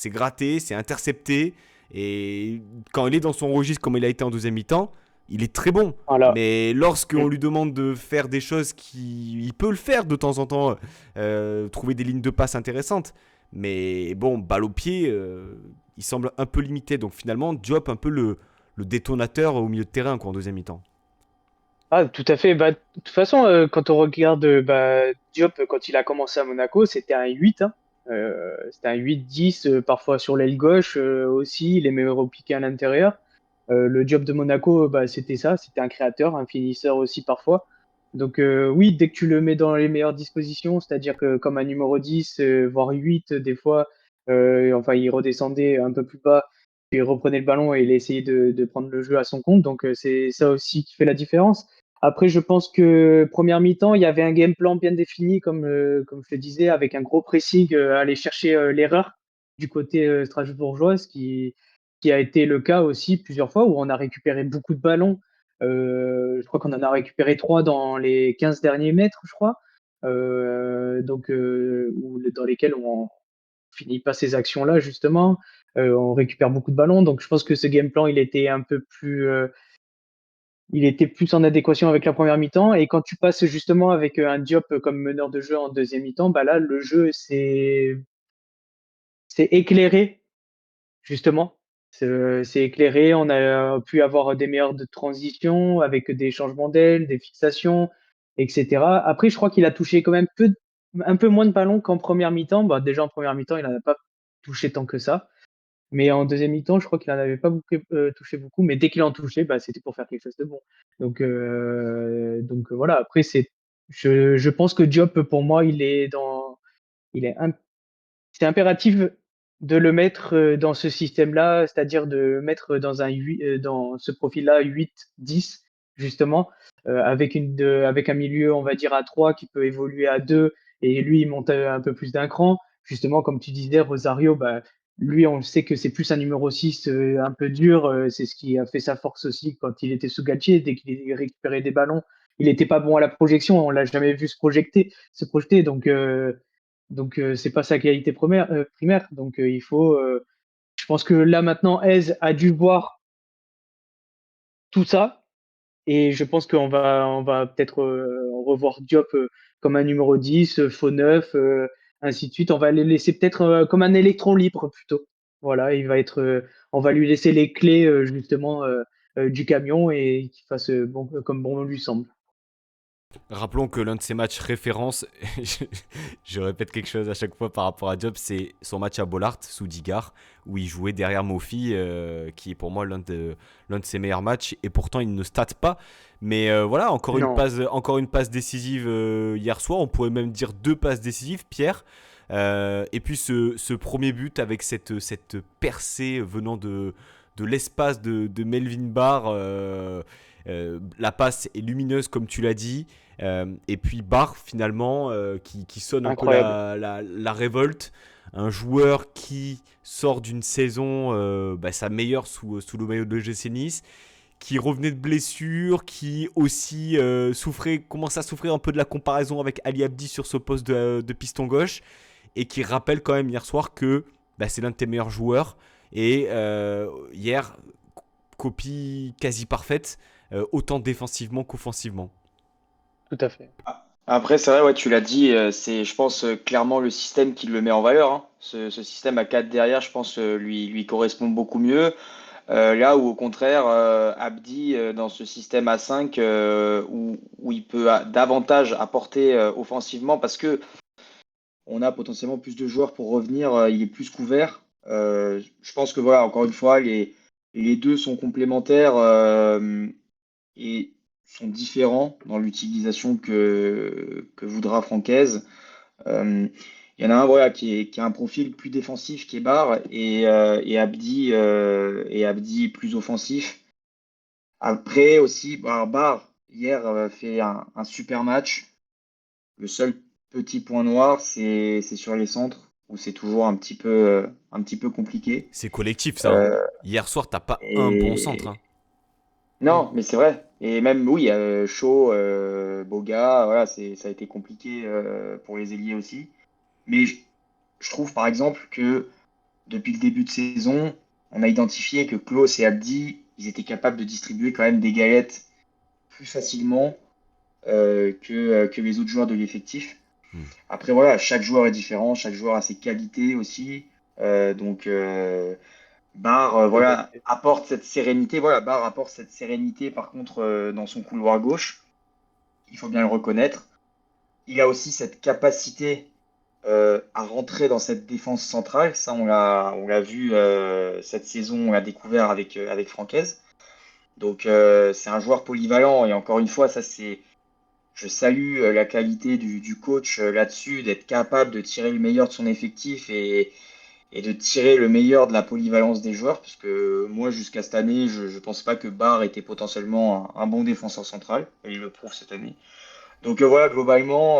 gratter, c'est intercepter. Et quand il est dans son registre comme il a été en deuxième mi-temps, il est très bon. Voilà. Mais Mm. lorsqu'on lui demande de faire des choses il peut le faire de temps en temps, trouver des lignes de passe intéressantes. Mais bon, balle au pied, il semble un peu limité. Donc finalement, Diop un peu le détonateur au milieu de terrain quoi, en deuxième mi-temps. Ah, tout à fait. Bah, de toute façon, quand on regarde Diop, quand il a commencé à Monaco, c'était un 8. Hein. C'était un 8-10, parfois sur l'aile gauche aussi. Il aimait repiquer à l'intérieur. Le Diop de Monaco, bah, c'était ça. C'était un créateur, un finisseur aussi parfois. Donc oui, dès que tu le mets dans les meilleures dispositions, c'est-à-dire que comme un numéro 10, voire 8, des fois, enfin, il redescendait un peu plus bas, puis il reprenait le ballon et il essayait de prendre le jeu à son compte. Donc c'est ça aussi qui fait la différence. Après, je pense que première mi-temps, il y avait un game plan bien défini, comme je le disais, avec un gros pressing, aller chercher l'erreur du côté strasbourgeois, qui a été le cas aussi plusieurs fois, où on a récupéré beaucoup de ballons. Je crois qu'on en a récupéré 3 dans les 15 derniers mètres, je crois, dans lesquels on finit pas ces actions-là, justement. On récupère beaucoup de ballons, donc je pense que ce game plan, il était plus en adéquation avec la première mi-temps. Et quand tu passes justement avec un Diop comme meneur de jeu en deuxième mi-temps, bah là, le jeu c'est éclairé, justement. C'est éclairé. On a pu avoir des meilleures de transition avec des changements d'aile, des fixations, etc. Après, je crois qu'il a touché quand même un peu moins de ballons qu'en première mi-temps. Bah, déjà en première mi-temps, il n'en a pas touché tant que ça. Mais en deuxième mi-temps, je crois qu'il en avait pas beaucoup, touché beaucoup, mais dès qu'il en touchait, bah, c'était pour faire quelque chose de bon. Donc voilà. Après, je pense que Diop, pour moi, il est c'est impératif de le mettre dans ce système-là, c'est-à-dire de le mettre dans ce profil-là 8-10 justement, avec un milieu, on va dire à 3 qui peut évoluer à 2 et lui il monte un peu plus d'un cran. Justement, comme tu disais, Rosario, bah, lui on sait que c'est plus un numéro 6 un peu dur, c'est ce qui a fait sa force aussi quand il était sous Galtier, dès qu'il récupérait des ballons, il n'était pas bon à la projection, on l'a jamais vu se projeter, donc Donc c'est pas sa qualité primaire. Donc il faut. Je pense que là maintenant, Eze a dû voir tout ça. Et je pense qu'on va peut-être revoir Diop comme un numéro 10, faux 9, ainsi de suite. On va le laisser peut-être comme un électron libre plutôt. Voilà, on va lui laisser les clés justement du camion et qu'il fasse comme bon lui semble. Rappelons que l'un de ses matchs références, je répète quelque chose à chaque fois par rapport à Diop, c'est son match à Bollaert sous Digard, où il jouait derrière Mofi, qui est pour moi l'un de ses meilleurs matchs, et pourtant il ne state pas. Mais voilà, Non, encore une passe décisive hier soir, on pourrait même dire 2 passes décisives, Pierre. Et puis ce premier but avec cette percée venant de l'espace de Melvin Barr. La passe est lumineuse comme tu l'as dit. Et puis Barr finalement qui sonne un peu incroyable. la révolte. Un joueur qui sort d'une saison sa meilleure sous le maillot de l'OGC Nice, qui revenait de blessure, qui aussi commence à souffrir un peu de la comparaison avec Ali Abdi sur ce poste de piston gauche, et qui rappelle quand même hier soir que c'est l'un de tes meilleurs joueurs. Et hier, copie quasi parfaite, autant défensivement qu'offensivement. Tout à fait. Après, c'est vrai, ouais, tu l'as dit, c'est, je pense, clairement le système qui le met en valeur, hein. Ce système à 4 derrière, je pense, lui correspond beaucoup mieux. Là où, au contraire, Abdi, dans ce système à 5, où il peut davantage apporter offensivement, parce que on a potentiellement plus de joueurs pour revenir, il est plus couvert. Je pense que, voilà, encore une fois, les deux sont complémentaires. Et sont différents dans l'utilisation que voudra Francaise. Il y en a un voilà, qui a un profil plus défensif qui est Barre et Abdi plus offensif. Après aussi, Barre hier fait un super match. Le seul petit point noir, c'est sur les centres où c'est toujours un petit peu compliqué. C'est collectif ça, hein. Euh, Hier soir, t'as pas un bon centre, et, hein. Non, mais c'est vrai. Et même, oui, Shaw, Boga, voilà, ça a été compliqué pour les ailiers aussi. Mais je trouve, par exemple, que depuis le début de saison, on a identifié que Klose et Abdi, ils étaient capables de distribuer quand même des galettes plus facilement que les autres joueurs de l'effectif. Hmm. Après, voilà, chaque joueur est différent, chaque joueur a ses qualités aussi. Donc, Barre, Tout à voilà, fait. apporte cette sérénité. Voilà, Barre apporte cette sérénité, par contre, dans son couloir gauche. Il faut bien le reconnaître. Il a aussi cette capacité à rentrer dans cette défense centrale. Ça, on l'a vu cette saison, on l'a découvert avec Francaise. Donc, c'est un joueur polyvalent. Et encore une fois, je salue la qualité du coach là-dessus, d'être capable de tirer le meilleur de son effectif et de tirer le meilleur de la polyvalence des joueurs, parce que moi, jusqu'à cette année, je ne pense pas que Barr était potentiellement un bon défenseur central, et il le prouve cette année. Donc voilà, globalement,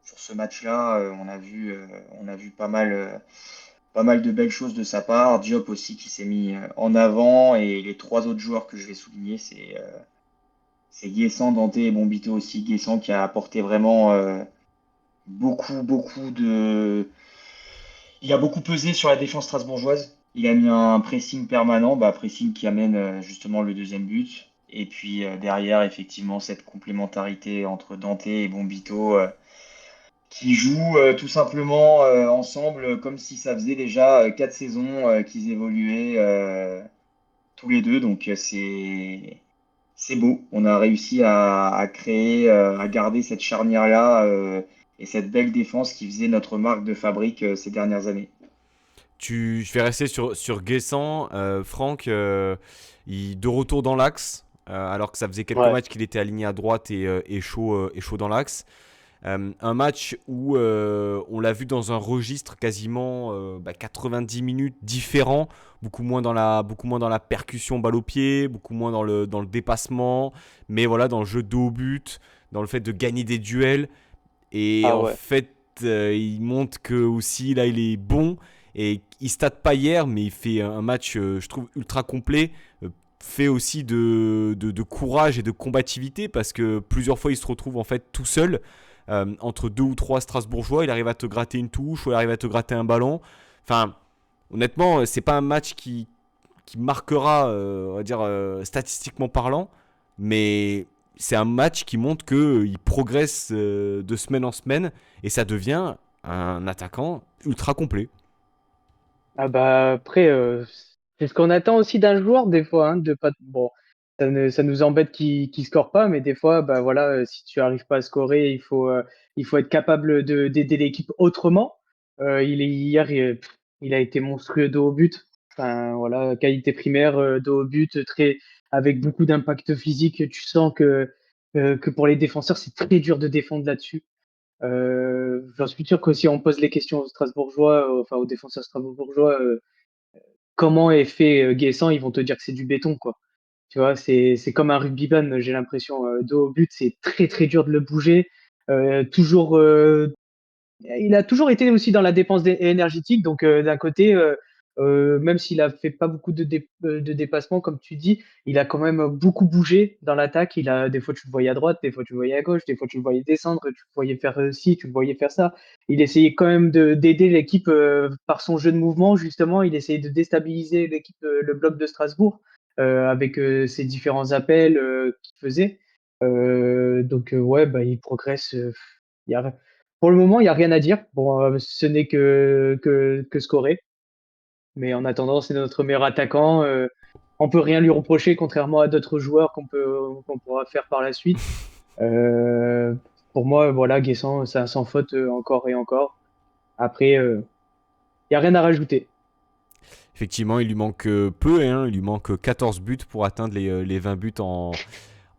sur ce match-là, on a vu pas mal de belles choses de sa part. Diop aussi qui s'est mis en avant, et les trois autres joueurs que je vais souligner, c'est Guessant, Dante et Bombito aussi. Guessant qui a apporté vraiment beaucoup de il a beaucoup pesé sur la défense strasbourgeoise. Il a mis un pressing permanent, pressing qui amène justement le deuxième but. Et puis derrière, effectivement, cette complémentarité entre Dante et Bombito qui jouent tout simplement ensemble comme si ça faisait déjà 4 saisons qu'ils évoluaient tous les deux. Donc c'est beau. On a réussi à créer, à garder cette charnière-là et cette belle défense qui faisait notre marque de fabrique ces dernières années. Je vais rester sur Guessant. Franck, de retour dans l'axe, alors que ça faisait quelques Ouais. matchs qu'il était aligné à droite et chaud dans l'axe. Un match où on l'a vu dans un registre quasiment 90 minutes différent, beaucoup moins dans la percussion balle au pied, beaucoup moins dans le dépassement, mais voilà, dans le jeu de haut but, dans le fait de gagner des duels. Et Ah en ouais. fait, il montre que aussi là, il est bon. Et il state pas hier, mais il fait un match, je trouve, ultra complet. Fait aussi de courage et de combativité, parce que plusieurs fois, il se retrouve en fait tout seul. entre deux ou trois Strasbourgeois, il arrive à te gratter une touche ou il arrive à te gratter un ballon. Enfin, honnêtement, c'est pas un match qui marquera, on va dire, statistiquement parlant, mais c'est un match qui montre qu'il progresse de semaine en semaine et ça devient un attaquant ultra complet. Ah bah après, c'est ce qu'on attend aussi d'un joueur des fois, hein, de pas bon, ça nous embête qu'il score pas, mais des fois, bah voilà, si tu arrives pas à scorer, il faut être capable de d'aider l'équipe autrement. Hier, il a été monstrueux dos au but. Enfin voilà, qualité primaire, dos au but, très avec beaucoup d'impact physique. Tu sens que pour les défenseurs, c'est très dur de défendre là-dessus. J'en suis sûr que si on pose les questions aux Strasbourgeois, enfin aux défenseurs strasbourgeois, comment est fait Guessant, ils vont te dire que c'est du béton, quoi. Tu vois, c'est comme un rugbyman, j'ai l'impression. Dos au but, c'est très très dur de le bouger. Toujours il a toujours été aussi dans la dépense énergétique. Donc, d'un côté, même s'il a fait pas beaucoup de dépassements, comme tu dis, il a quand même beaucoup bougé dans l'attaque. Des fois, tu le voyais à droite, des fois, tu le voyais à gauche, des fois, tu le voyais descendre, tu le voyais faire ci, tu le voyais faire ça. Il essayait quand même d'aider l'équipe par son jeu de mouvement, justement. Il essayait de déstabiliser l'équipe, le bloc de Strasbourg, avec ses différents appels qu'il faisait. Donc, ouais, bah, il progresse. Il y a pour le moment, il y a rien à dire. Bon, ce n'est que scorer. Mais en attendant, c'est notre meilleur attaquant. On peut rien lui reprocher, contrairement à d'autres joueurs qu'on pourra faire par la suite. Euh, pour moi, voilà, Guessant, c'est un sans faute encore et encore. Après, il y a rien à rajouter. Effectivement, il lui manque peu, hein, il lui manque 14 buts pour atteindre les 20 buts en,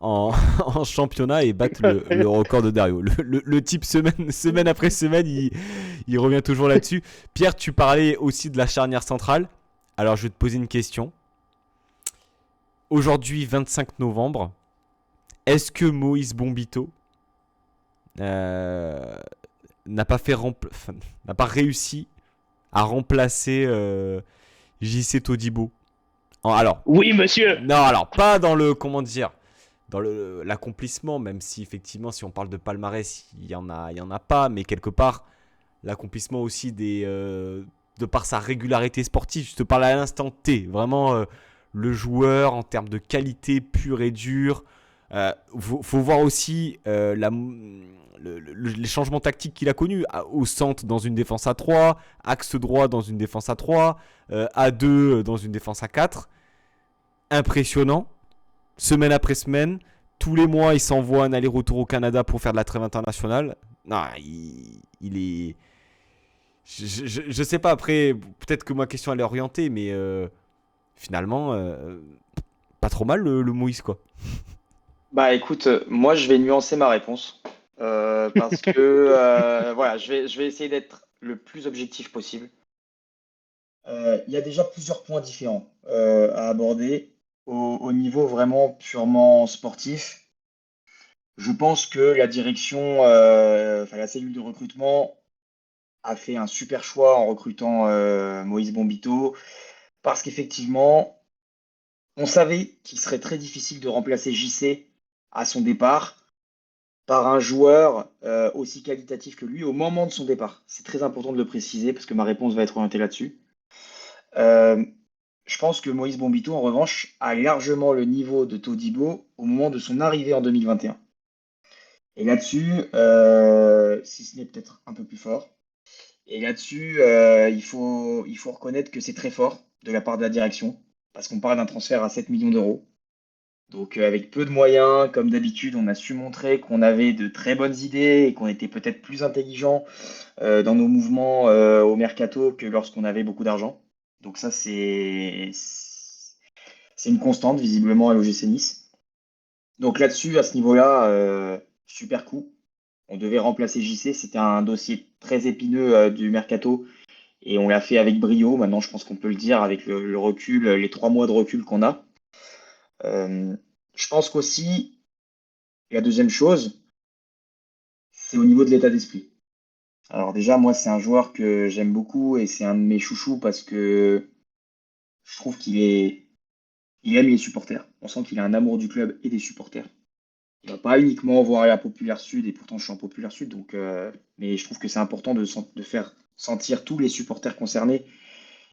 en championnat et battre le record de Dario. Le type, semaine après semaine, il revient toujours là-dessus. Pierre, tu parlais aussi de la charnière centrale. Alors, je vais te poser une question. Aujourd'hui, 25 novembre, est-ce que Moïse Bombito euh, n'a pas réussi à remplacer JC Todibo alors, Oui, monsieur. non, alors, pas dans le, comment dire, dans l'accomplissement, même si effectivement, si on parle de palmarès, il y en a pas, mais quelque part, l'accomplissement aussi de par sa régularité sportive. Je te parle à l'instant T, vraiment le joueur en termes de qualité pure et dure. Faut voir aussi les changements tactiques qu'il a connus. Au centre dans une défense à 3, axe droit dans une défense à 3, à 2 dans une défense à 4. Impressionnant. Semaine après semaine, tous les mois, il s'envoie un aller-retour au Canada pour faire de la trêve internationale. Non, il est. Je sais pas, après, peut-être que ma question elle est orientée, mais finalement, pas trop mal le Moïse, quoi. Bah écoute, moi je vais nuancer ma réponse parce que voilà, je vais essayer d'être le plus objectif possible. Il y a déjà plusieurs points différents à aborder au niveau vraiment purement sportif. Je pense que la direction, enfin la cellule de recrutement a fait un super choix en recrutant Moïse Bombito parce qu'effectivement, on savait qu'il serait très difficile de remplacer JC à son départ par un joueur aussi qualitatif que lui au moment de son départ. C'est très important de le préciser parce que ma réponse va être orientée là-dessus. Euh, je pense que Moïse Bombito, en revanche, a largement le niveau de Todibo au moment de son arrivée en 2021. Et là-dessus, si ce n'est peut-être un peu plus fort, et là-dessus, il faut reconnaître que c'est très fort de la part de la direction, parce qu'on parle d'un transfert à 7 millions d'euros. Donc avec peu de moyens, comme d'habitude, on a su montrer qu'on avait de très bonnes idées et qu'on était peut-être plus intelligent dans nos mouvements au mercato que lorsqu'on avait beaucoup d'argent. Donc ça, c'est une constante visiblement à l'OGC Nice. Donc là-dessus, à ce niveau-là, super coup. On devait remplacer JC, c'était un dossier très épineux du mercato et on l'a fait avec brio. Maintenant, je pense qu'on peut le dire avec le recul, les 3 mois de recul qu'on a. Euh, je pense qu'aussi, la deuxième chose, c'est au niveau de l'état d'esprit. Alors déjà, moi, c'est un joueur que j'aime beaucoup et c'est un de mes chouchous parce que je trouve il aime les supporters. On sent qu'il a un amour du club et des supporters. Il va pas uniquement voir la Populaire Sud, et pourtant je suis en Populaire Sud, donc, mais je trouve que c'est important de faire sentir tous les supporters concernés.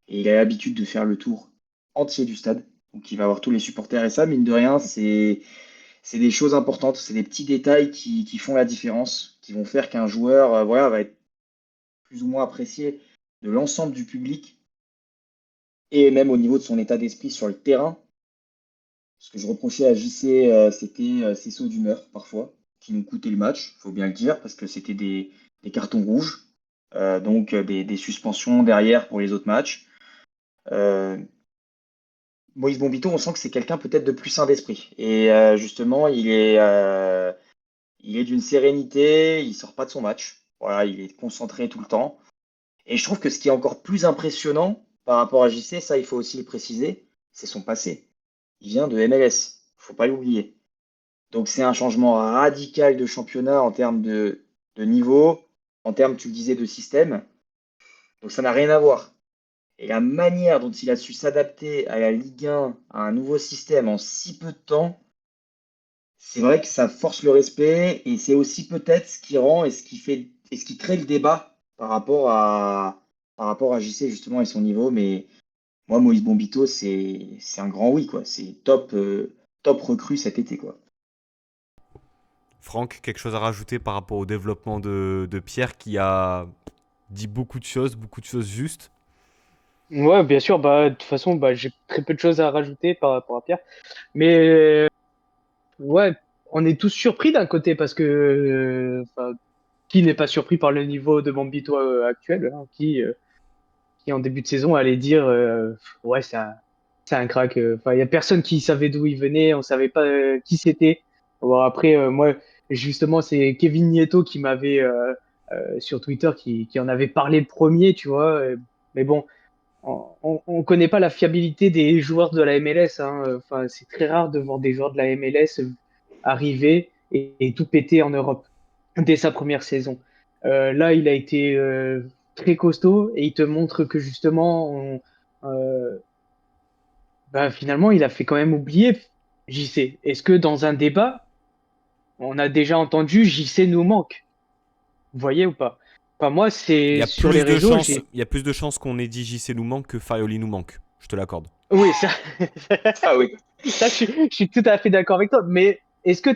Et il a l'habitude de faire le tour entier du stade. Donc il va avoir tous les supporters. Et ça, mine de rien, c'est des choses importantes. C'est des petits détails qui font la différence, qui vont faire qu'un joueur voilà, va être plus ou moins apprécié de l'ensemble du public et même au niveau de son état d'esprit sur le terrain. Ce que je reprochais à JC, c'était ses sauts d'humeur parfois, qui nous coûtaient le match, il faut bien le dire, parce que c'était des cartons rouges, donc des suspensions derrière pour les autres matchs. Euh, Moïse Bombito, on sent que c'est quelqu'un peut-être de plus sain d'esprit. Et justement, il est d'une sérénité, il sort pas de son match. Voilà, il est concentré tout le temps. Et je trouve que ce qui est encore plus impressionnant par rapport à JC, ça il faut aussi le préciser, c'est son passé. Il vient de MLS, faut pas l'oublier. Donc c'est un changement radical de championnat en termes de niveau, en termes, tu le disais, de système. Donc ça n'a rien à voir. Et la manière dont il a su s'adapter à la Ligue 1, à un nouveau système en si peu de temps, c'est vrai que ça force le respect et c'est aussi peut-être ce qui rend et ce qui crée le débat par rapport à JC justement et son niveau. Mais moi, Moïse Bombito, c'est un grand oui, quoi. C'est top, top recrue cet été, quoi. Franck, quelque chose à rajouter par rapport au développement de Pierre qui a dit beaucoup de choses justes. Ouais, bien sûr, bah, de toute façon, bah, j'ai très peu de choses à rajouter par rapport à Pierre. Mais ouais, on est tous surpris d'un côté parce que enfin, qui n'est pas surpris par le niveau de Bambito actuel, hein, qui en début de saison allait dire ouais, c'est un crack. Enfin, il y a personne qui savait d'où il venait, on savait pas qui c'était. Bon, après, moi, justement, c'est Kevin Nieto qui m'avait sur Twitter qui en avait parlé le premier, tu vois. Mais bon, on connaît pas la fiabilité des joueurs de la MLS, hein. Enfin, c'est très rare de voir des joueurs de la MLS arriver et tout péter en Europe dès sa première saison. Là, il a été très costaud et il te montre que justement, bah, finalement, il a fait quand même oublier JC. Est-ce que dans un débat, on a déjà entendu JC nous manque? Vous voyez ou pas? Enfin, moi, c'est sur les réseaux, j'ai. Il y a plus de chances qu'on ait dit JC nous manque que Farioli nous manque. Je te l'accorde. Oui, ça. Ah oui. Ça, je suis tout à fait d'accord avec toi. Mais est-ce que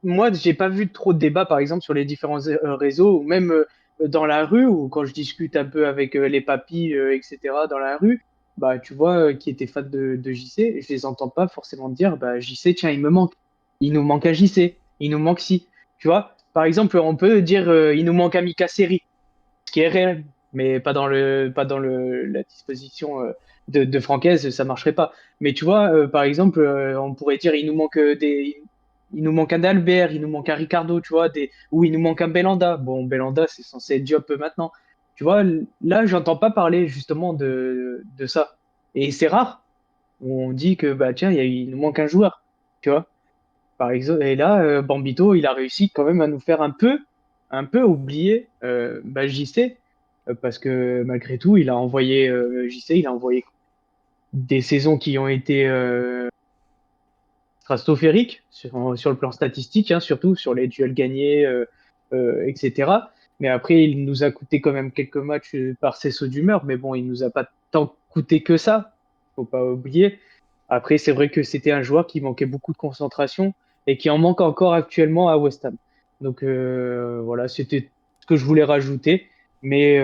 moi, j'ai pas vu trop de débats, par exemple, sur les différents réseaux, ou même dans la rue, ou quand je discute un peu avec les papis, etc., dans la rue, bah, tu vois, qui étaient fans de JC, je les entends pas forcément dire, bah, JC, tiens, il me manque. Il nous manque un JC. Il nous manque si. Tu vois, par exemple, on peut dire, il nous manque un Mika Seri, ce qui est réel, mais pas dans la disposition de Francaise, ça marcherait pas. Mais tu vois, par exemple, on pourrait dire il nous manque un Albert, il nous manque un Ricardo, tu vois, ou il nous manque un Belanda. Bon, Belanda, c'est censé être Diop maintenant. Tu vois, là, j'entends pas parler justement de ça. Et c'est rare. On dit que bah tiens, il nous manque un joueur, tu vois. Par exemple, et là, Bambito, il a réussi quand même à nous faire un peu oublier bah, JC, parce que malgré tout, il a envoyé JC, il a envoyé des saisons qui ont été stratosphériques sur le plan statistique, hein, surtout sur les duels gagnés, etc. Mais après, il nous a coûté quand même quelques matchs par ses sauts d'humeur, mais bon, il nous a pas tant coûté que ça, faut pas oublier. Après, c'est vrai que c'était un joueur qui manquait beaucoup de concentration et qui en manque encore actuellement à West Ham. Donc voilà, c'était ce que je voulais rajouter. Mais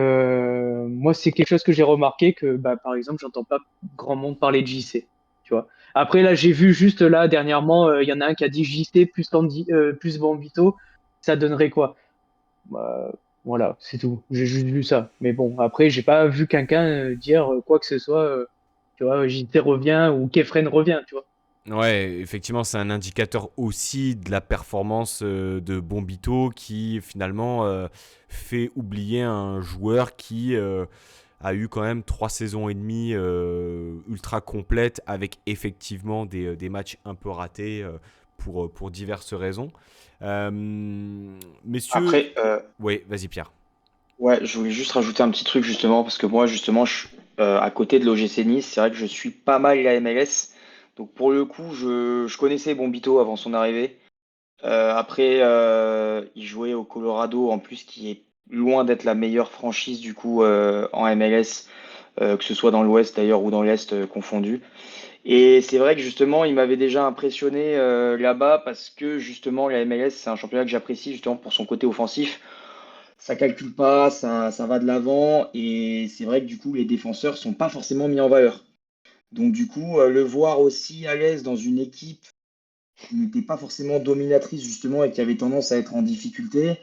moi, c'est quelque chose que j'ai remarqué que, bah, par exemple, j'entends pas grand monde parler de JC. Tu vois. Après, là, j'ai vu juste là, dernièrement, il y en a un qui a dit JC plus Bambito, ça donnerait quoi? Bah, voilà, c'est tout. J'ai juste vu ça. Mais bon, après, j'ai pas vu quelqu'un dire quoi que ce soit. Tu vois, JT revient ou Kefren revient, tu vois. Ouais, effectivement, c'est un indicateur aussi de la performance de Bombito qui finalement fait oublier un joueur qui a eu quand même 3 saisons et demie ultra complètes avec effectivement des matchs un peu ratés pour diverses raisons. Euh, Messieurs, Après, oui, vas-y Pierre. ouais, je voulais juste rajouter un petit truc justement, parce que moi, justement, à côté de l'OGC Nice, c'est vrai que je suis pas mal la MLS. Donc pour le coup, je connaissais Bombito avant son arrivée. Après, il jouait au Colorado, en plus, qui est loin d'être la meilleure franchise du coup en MLS, que ce soit dans l'Ouest d'ailleurs ou dans l'Est confondu. Et c'est vrai que justement, il m'avait déjà impressionné là-bas parce que justement, la MLS, c'est un championnat que j'apprécie justement pour son côté offensif. Ça calcule pas, ça va de l'avant et c'est vrai que du coup, les défenseurs sont pas forcément mis en valeur. Donc du coup, le voir aussi à l'aise dans une équipe qui n'était pas forcément dominatrice justement et qui avait tendance à être en difficulté,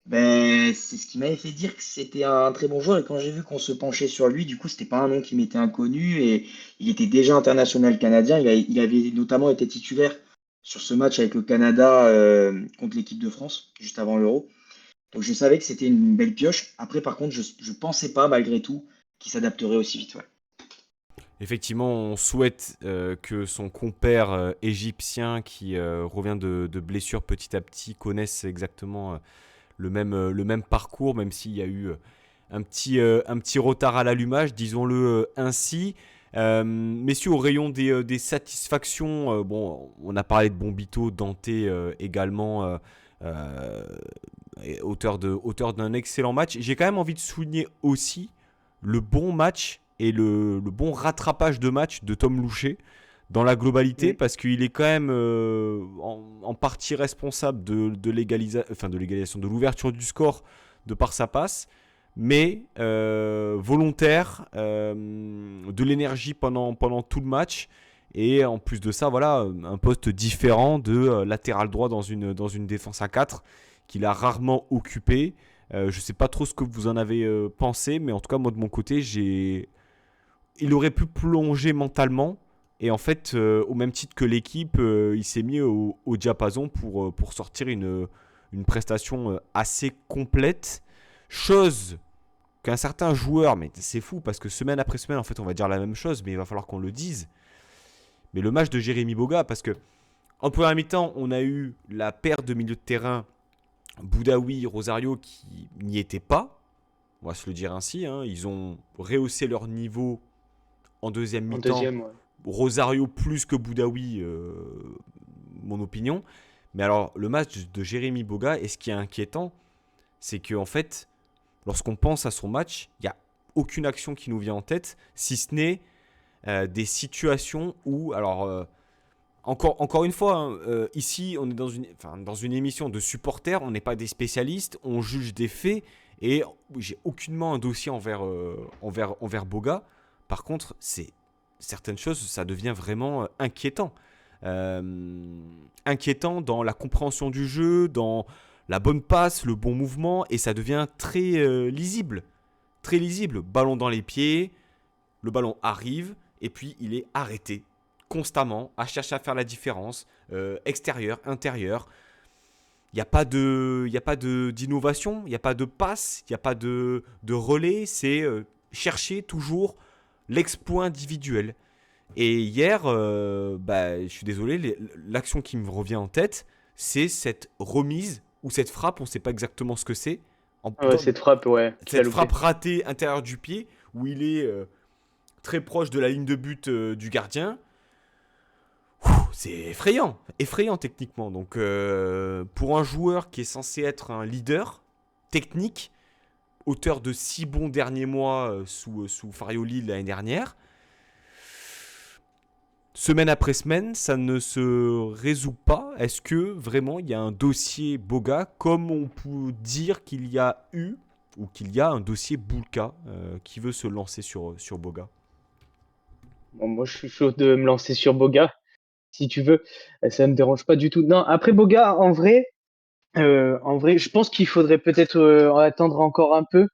ben, c'est ce qui m'avait fait dire que c'était un très bon joueur. Et quand j'ai vu qu'on se penchait sur lui, du coup, c'était pas un nom qui m'était inconnu. Et il était déjà international canadien. Il avait notamment été titulaire sur ce match avec le Canada contre l'équipe de France, juste avant l'Euro. Donc je savais que c'était une belle pioche. Après, par contre, je pensais pas, malgré tout, qu'il s'adapterait aussi vite. Ouais. Effectivement, on souhaite que son compère égyptien qui revient de blessure petit à petit connaisse exactement le même parcours, même s'il y a eu un petit retard à l'allumage, disons-le ainsi. Messieurs, au rayon des satisfactions, bon, on a parlé de Bombito, Dante également, euh, auteur d'un excellent match. J'ai quand même envie de souligner aussi le bon match et le bon rattrapage de match de Tom Louchet dans la globalité Mm. parce qu'il est quand même en partie responsable de l'égalisation, de l'ouverture du score de par sa passe, mais volontaire, de l'énergie pendant tout le match. Et en plus de ça, voilà, un poste différent de latéral droit dans une défense à 4 qu'il a rarement occupé. Je ne sais pas trop ce que vous en avez pensé, mais en tout cas, moi de mon côté, il aurait pu plonger mentalement. Et en fait, au même titre que l'équipe, il s'est mis au diapason pour sortir une prestation assez complète. Chose qu'un certain joueur, mais c'est fou parce que semaine après semaine, en fait, on va dire la même chose, mais il va falloir qu'on le dise. Mais le match de Jérémy Boga, parce que en première mi-temps, on a eu la paire de milieu de terrain Boudaoui, Rosario qui n'y étaient pas. On va se le dire ainsi. Hein. Ils ont rehaussé leur niveau en deuxième En mi-temps. deuxième, ouais. Rosario plus que Boudaoui, mon opinion. Mais alors, le match de Jérémy Boga, et ce qui est inquiétant, c'est qu'en fait, lorsqu'on pense à son match, il n'y a aucune action qui nous vient en tête, si ce n'est des situations où, alors, encore une fois, hein, ici, on est dans une émission de supporters, on n'est pas des spécialistes, on juge des faits, et j'ai aucunement un dossier envers Boga. Par contre, c'est certaines choses, ça devient vraiment inquiétant. Inquiétant dans la compréhension du jeu, dans la bonne passe, le bon mouvement, et ça devient très lisible. Très lisible. Ballon dans les pieds, le ballon arrive, et puis il est arrêté constamment à chercher à faire la différence, extérieur, intérieur. Il n'y a pas d'innovation, il n'y a pas de passe, il n'y a pas de relais. C'est chercher toujours l'exploit individuel. Et hier, je suis désolé, l'action qui me revient en tête, c'est cette remise ou cette frappe, on ne sait pas exactement ce que c'est. Ouais, cette frappe, ouais, qu'il a Cette frappe loupé. ratée intérieur du pied, où il est très proche de la ligne de but du gardien. C'est effrayant, effrayant techniquement. Donc pour un joueur qui est censé être un leader technique, auteur de 6 bons derniers mois sous Farioli l'année dernière, semaine après semaine, ça ne se résout pas. Est-ce que vraiment il y a un dossier Boga comme on peut dire qu'il y a eu ou qu'il y a un dossier Boulka qui veut se lancer sur Boga? Bon, moi, je suis chaud de me lancer sur Boga, si tu veux. Ça me dérange pas du tout. Non, après Boga, en vrai, je pense qu'il faudrait peut-être attendre encore un peu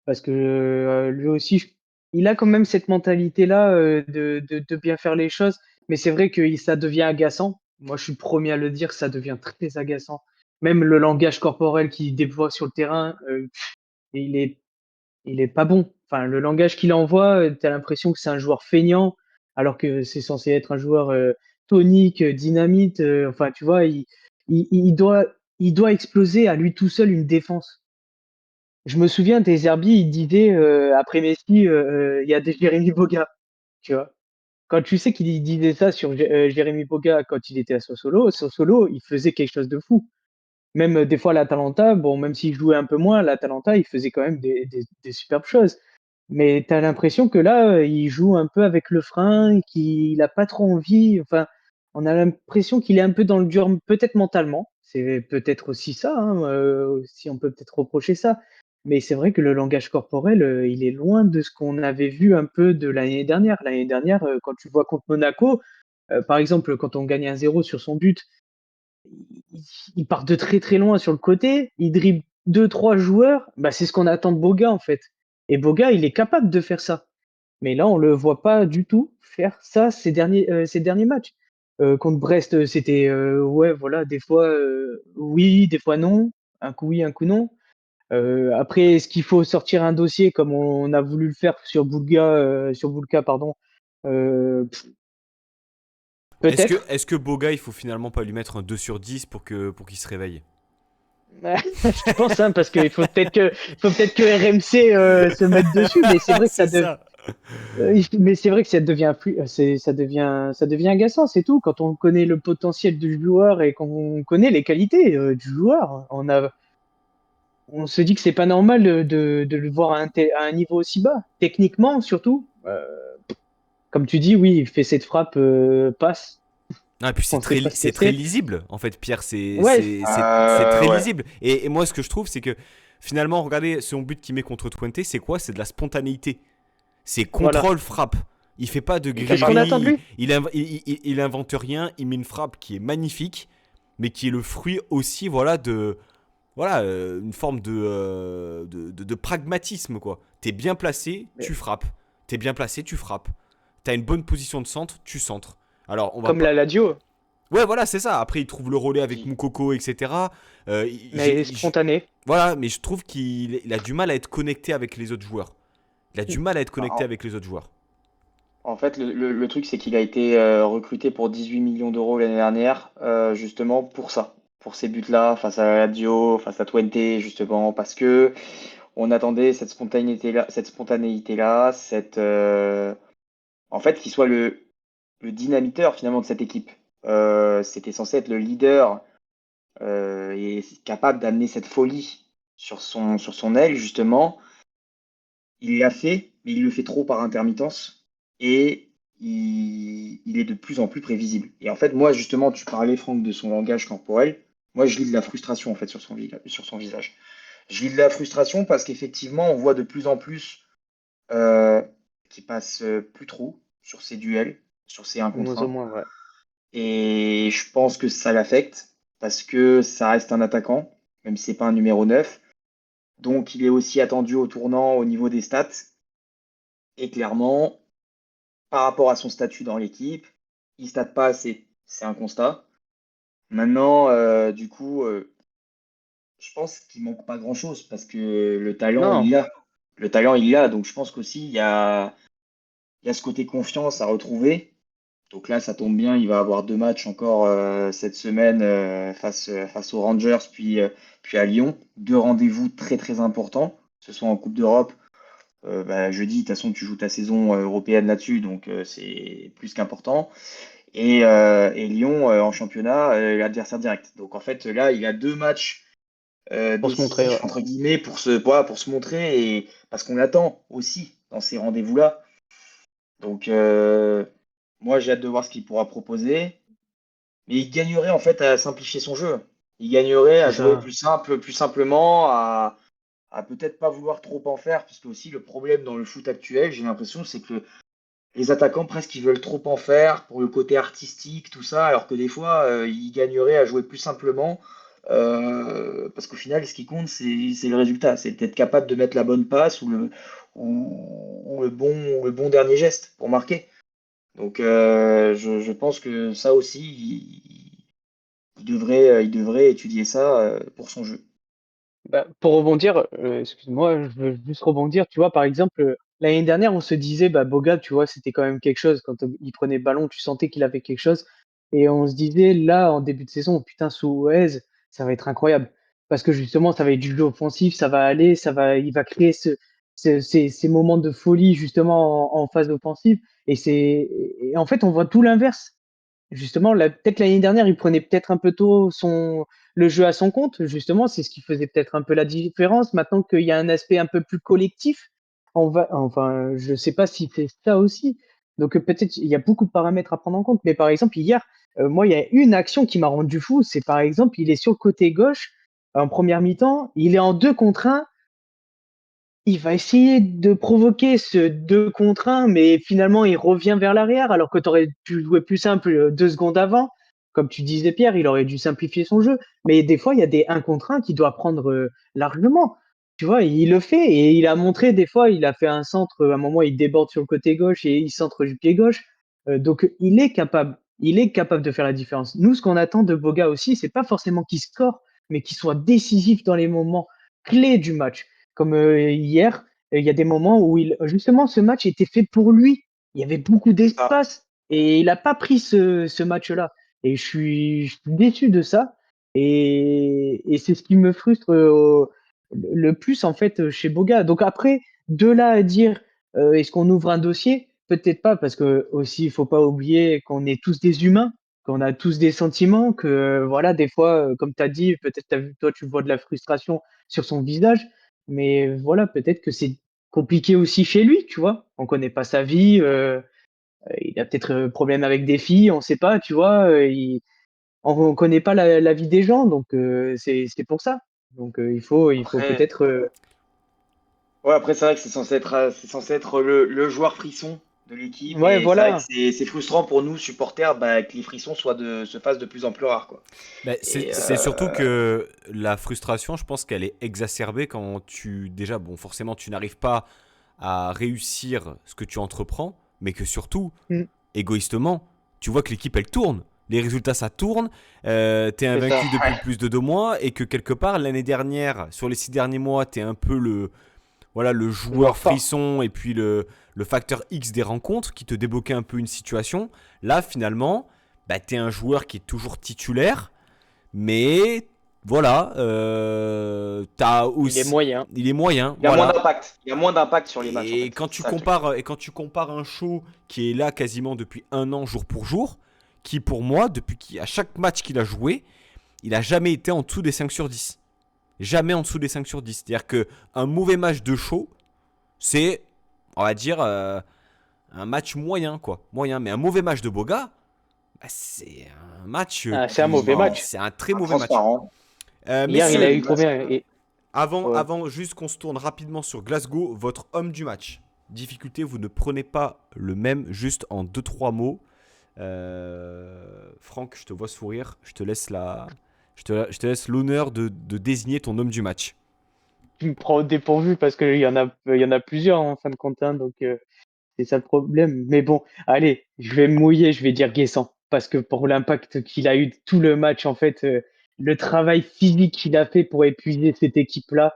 parce que lui aussi, il a quand même cette mentalité-là de bien faire les choses. Mais c'est vrai que ça devient agaçant. Moi, je suis le premier à le dire, ça devient très agaçant. Même le langage corporel qu'il déploie sur le terrain, il est il est pas bon. Enfin, le langage qu'il envoie, tu as l'impression que c'est un joueur feignant, alors que c'est censé être un joueur tonique, dynamite. Enfin, tu vois, il doit, il doit exploser à lui tout seul une défense. Je me souviens des Zerbi, il disait après Messi, il y a des Jérémy Boga, tu vois. quand tu sais qu'il disait ça sur Jérémy Boga quand il était à Sassuolo, il faisait quelque chose de fou. Même des fois l'Atalanta, bon, même s'il jouait un peu moins, l'Atalanta, il faisait quand même des superbes choses. Mais tu as l'impression que là, il joue un peu avec le frein, qu'il a pas trop envie. Enfin, on a l'impression qu'il est un peu dans le dur, peut-être mentalement. C'est peut-être aussi ça, hein, si on peut peut-être reprocher ça. Mais c'est vrai que le langage corporel, il est loin de ce qu'on avait vu un peu de l'année dernière. L'année dernière, quand tu vois contre Monaco, par exemple, quand on gagne 1-0 sur son but, il il part de très, très loin sur le côté, il dribble 2-3 joueurs, bah, c'est ce qu'on attend de Boga, en fait. Et Boga, il est capable de faire ça. Mais là, on le voit pas du tout faire ça ces derniers matchs. Contre Brest, c'était, ouais, voilà, des fois, oui, des fois non, un coup oui, un coup non. Après, est-ce qu'il faut sortir un dossier comme on a voulu le faire sur Boulka, pardon? Heu, peut-être. Est-ce que Boga, il faut finalement pas lui mettre un 2 sur 10 pour qu'il se réveille? Je pense, hein, parce qu'il faut peut-être que RMC se mette dessus, mais c'est vrai que C'est ça. mais c'est vrai que ça devient agaçant, c'est tout. Quand on connaît le potentiel du joueur et qu'on connaît les qualités du joueur, on se dit que c'est pas normal de le voir à un niveau aussi bas, techniquement surtout. Comme tu dis, oui, il fait cette frappe passe. Ah, et puis Je pensais pas ce que c'est très c'est. lisible, en fait, Pierre. Ouais, C'est très Ouais. lisible. Et moi, ce que je trouve, c'est que finalement, regardez, son but qu'il met contre Twente, c'est quoi? C'est de la spontanéité. C'est voilà. contrôle-frappe. Il fait pas de Il est C'est ce qu'on capable. attend de gris-gris. lui. Il invente rien. Il met une frappe qui est magnifique, mais qui est le fruit aussi, voilà, une forme de pragmatisme, quoi. T'es bien placé, tu frappes. T'es bien placé, tu frappes. T'as une bonne position de centre, tu centres. Alors, on va Comme pas. la Lazio, Ouais, voilà, c'est ça. Après, il trouve le relais avec Puis, Moukoko, etc. Euh, mais j'ai- j'ai- spontané. voilà, mais je trouve qu'il a du mal à être connecté avec les autres joueurs. Il a du mal à être connecté en, avec les autres joueurs. en fait, le truc, c'est qu'il a été recruté pour 18 millions d'euros l'année dernière, justement pour ça, pour ces buts-là, face à la Lazio, face à Twente, justement, parce que on attendait cette spontanéité-là, en fait, qu'il soit le dynamiteur finalement de cette équipe. C'était censé être le leader et capable d'amener cette folie sur son aile, justement. Il l'a fait, mais il le fait trop par intermittence et il est de plus en plus prévisible. Et en fait, moi, justement, tu parlais, Franck, de son langage corporel. Moi, je lis de la frustration, en fait, sur son visage. Je lis de la frustration parce qu'effectivement, on voit de plus en plus euh, qu'il passe plus trop sur ses duels, sur ses 1 De contre moins en 1. moins, ouais. Et je pense que ça l'affecte parce que ça reste un attaquant, même si c'est pas un numéro 9. Donc, il est aussi attendu au tournant au niveau des stats. Et clairement, par rapport à son statut dans l'équipe, il ne state pas assez. C'est un constat. Maintenant, du coup, je pense qu'il manque pas grand-chose parce que le talent, il Non, y a. Le talent, il y a. Donc, je pense qu'aussi, il y a ce côté confiance à retrouver. Donc là, ça tombe bien, il va avoir 2 matchs encore cette semaine face aux Rangers, puis à Lyon. 2 rendez-vous très très importants, que ce soit en Coupe d'Europe. Bah, jeudi, de toute façon, tu joues ta saison européenne là-dessus, donc c'est plus qu'important. Et Lyon en championnat, l'adversaire direct. Donc en fait, là, il a 2 matchs pour se montrer, ouais. décisifs, entre guillemets, voilà, pour se montrer, et parce qu'on l'attend aussi dans ces rendez-vous-là. Donc moi, j'ai hâte de voir ce qu'il pourra proposer. Mais il gagnerait en fait à simplifier son jeu. Il gagnerait C'est à jouer ça. plus simplement, à peut-être pas vouloir trop en faire, parce que aussi le problème dans le foot actuel, j'ai l'impression, c'est que les attaquants presque ils veulent trop en faire pour le côté artistique, tout ça, alors que des fois ils gagneraient à jouer plus simplement. Parce qu'au final, ce qui compte, c'est le résultat, c'est d'être capable de mettre la bonne passe ou le bon dernier geste pour marquer. Donc je pense que ça aussi, il devrait étudier ça pour son jeu. Bah, pour rebondir, excuse-moi, je veux juste rebondir. Tu vois, par exemple, l'année dernière, on se disait, bah, Boga, tu vois, c'était quand même quelque chose. Quand il prenait le ballon, tu sentais qu'il avait quelque chose. Et on se disait, là, en début de saison, putain, sous Suez, ça va être incroyable. Parce que justement, ça va être du jeu offensif, ça va aller, il va créer ces moments de folie justement en phase offensive. Et en fait, on voit tout l'inverse. Justement, peut-être l'année dernière, il prenait peut-être un peu tôt le jeu à son compte. Justement, c'est ce qui faisait peut-être un peu la différence. Maintenant qu'il y a un aspect un peu plus collectif, enfin, je sais pas si c'est ça aussi. Donc peut-être il y a beaucoup de paramètres à prendre en compte. Mais par exemple, hier, moi, il y a une action qui m'a rendu fou. C'est par exemple, il est sur le côté gauche en première mi-temps, il est en 2 contre 1. Il va essayer de provoquer ce 2 contre 1, mais finalement, il revient vers l'arrière, alors que tu aurais pu jouer plus simple 2 secondes avant. Comme tu disais, Pierre, il aurait dû simplifier son jeu. Mais des fois, il y a des 1 contre 1 qu'il doit prendre largement. Tu vois, il le fait et il a montré des fois, il a fait un centre, à un moment, il déborde sur le côté gauche et il centre du pied gauche. Donc, il est capable de faire la différence. Nous, ce qu'on attend de Boga aussi, c'est pas forcément qu'il score, mais qu'il soit décisif dans les moments clés du match. Comme hier, il y a des moments où justement, ce match était fait pour lui. Il y avait beaucoup Ça. d'espace et il n'a pas pris ce match-là. Et je suis déçu de ça. Et c'est ce qui me frustre le plus en fait chez Boga. Donc après, de là à dire est-ce qu'on ouvre un dossier? Peut-être pas, parce que aussi il faut pas oublier qu'on est tous des humains, qu'on a tous des sentiments, que voilà, des fois, comme tu as dit, peut-être toi tu vois de la frustration sur son visage, mais voilà, peut-être que c'est compliqué aussi chez lui, tu vois. On connaît pas sa vie, il a peut-être problème avec des filles, on sait pas, tu vois. On connaît pas la vie des gens, donc c'est pour ça. Donc il faut Après, peut-être. ouais, après c'est vrai que c'est censé être le joueur frisson de l'équipe Ouais, et c'est vrai que voilà. c'est frustrant pour nous supporters bah, que les frissons se fassent de plus en plus rares quoi. Bah, Et c'est surtout que la frustration, je pense qu'elle est exacerbée quand déjà, bon, forcément, tu n'arrives pas à réussir ce que tu entreprends, mais que surtout, Mm, égoïstement, tu vois que l'équipe, elle tourne. Les résultats, ça tourne. T'es c'est ça. invaincu depuis plus de 2 mois et que quelque part, l'année dernière, sur les 6 derniers mois, t'es un peu le joueur joueur fort. frisson et puis le facteur X des rencontres qui te débloquait un peu une situation. Là, finalement, bah, t'es un joueur qui est toujours titulaire, mais voilà, t'as Il est aussi, moyen. il est moyen, Il y a moins voilà. d'impact. Il y a moins d'impact sur les matchs en Et fait. quand C'est tu ça le truc. compares un show qui est là quasiment depuis un an jour pour jour, qui pour moi, à chaque match qu'il a joué, il a jamais été en dessous des 5 sur 10. Jamais en dessous des 5 sur 10. C'est-à-dire qu'un mauvais match de show, c'est, on va dire, un match moyen, quoi. Moyen. Mais un mauvais match de Boga, bah, c'est un match Ah, c'est un mauvais Transparent. match. c'est un très mauvais match. Transparent. Hier, il a Messieurs, eu combien? Ouais. avant juste qu'on se tourne rapidement sur Glasgow, votre homme du match. Difficulté, vous ne prenez pas le même, juste en deux trois mots. Franck, je te vois sourire. Je te laisse l'honneur de désigner ton homme du match. Tu me prends au dépourvu parce il y en a plusieurs en fin de compte, hein, donc c'est ça le problème. Mais bon, allez, je vais me mouiller, je vais dire Guessant parce que pour l'impact qu'il a eu tout le match, en fait, le travail physique qu'il a fait pour épuiser cette équipe-là,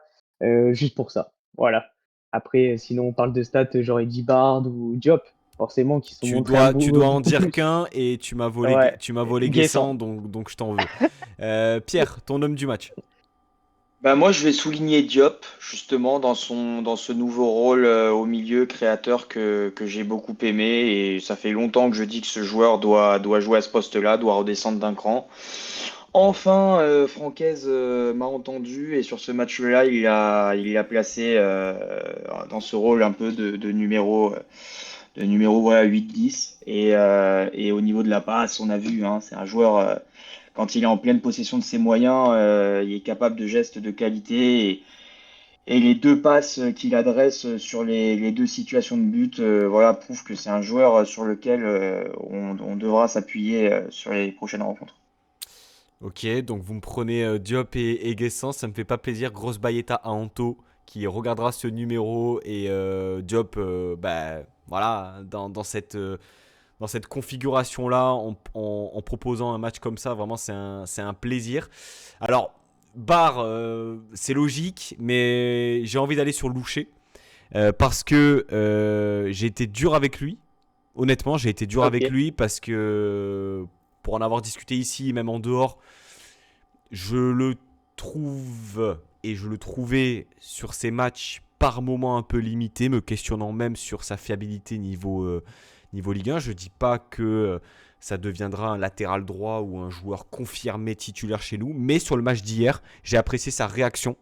juste pour ça. Voilà. Après, sinon, on parle de stats, j'aurais dit Bard ou Diop, forcément, qui sont montrés Tu dois en beaucoup dire plus. qu'un et Ouais, tu m'as volé Guessant, Guessant. donc je t'en veux. Pierre, ton homme du match. Bah moi, je vais souligner Diop, justement, dans ce nouveau rôle au milieu créateur que j'ai beaucoup aimé. Et ça fait longtemps que je dis que ce joueur doit jouer à ce poste-là, doit redescendre d'un cran. Enfin, Francaise m'a entendu et sur ce match-là, il l'a placé dans ce rôle un peu de numéro voilà, 8-10. Et au niveau de la passe, on a vu, hein, c'est un joueur. Quand il est en pleine possession de ses moyens, il est capable de gestes de qualité et les deux passes qu'il adresse sur les deux situations de but, voilà, prouvent que c'est un joueur sur lequel on devra s'appuyer sur les prochaines rencontres. Ok, donc vous me prenez Diop et Guessant, ça me fait pas plaisir. Grosse bailletta à Anto qui regardera ce numéro et Diop, bah voilà, dans cette configuration-là, en proposant un match comme ça, vraiment c'est un plaisir. Alors, Barre, c'est logique, mais j'ai envie d'aller sur Loucher parce que j'ai été dur avec lui. Honnêtement, j'ai été dur avec Ok. lui parce que pour en avoir discuté ici, même en dehors, je le trouve et je le trouvais sur ces matchs par moments un peu limité, me questionnant même sur sa fiabilité niveau Ligue 1. Je ne dis pas que ça deviendra un latéral droit ou un joueur confirmé titulaire chez nous, mais sur le match d'hier, j'ai apprécié sa réaction,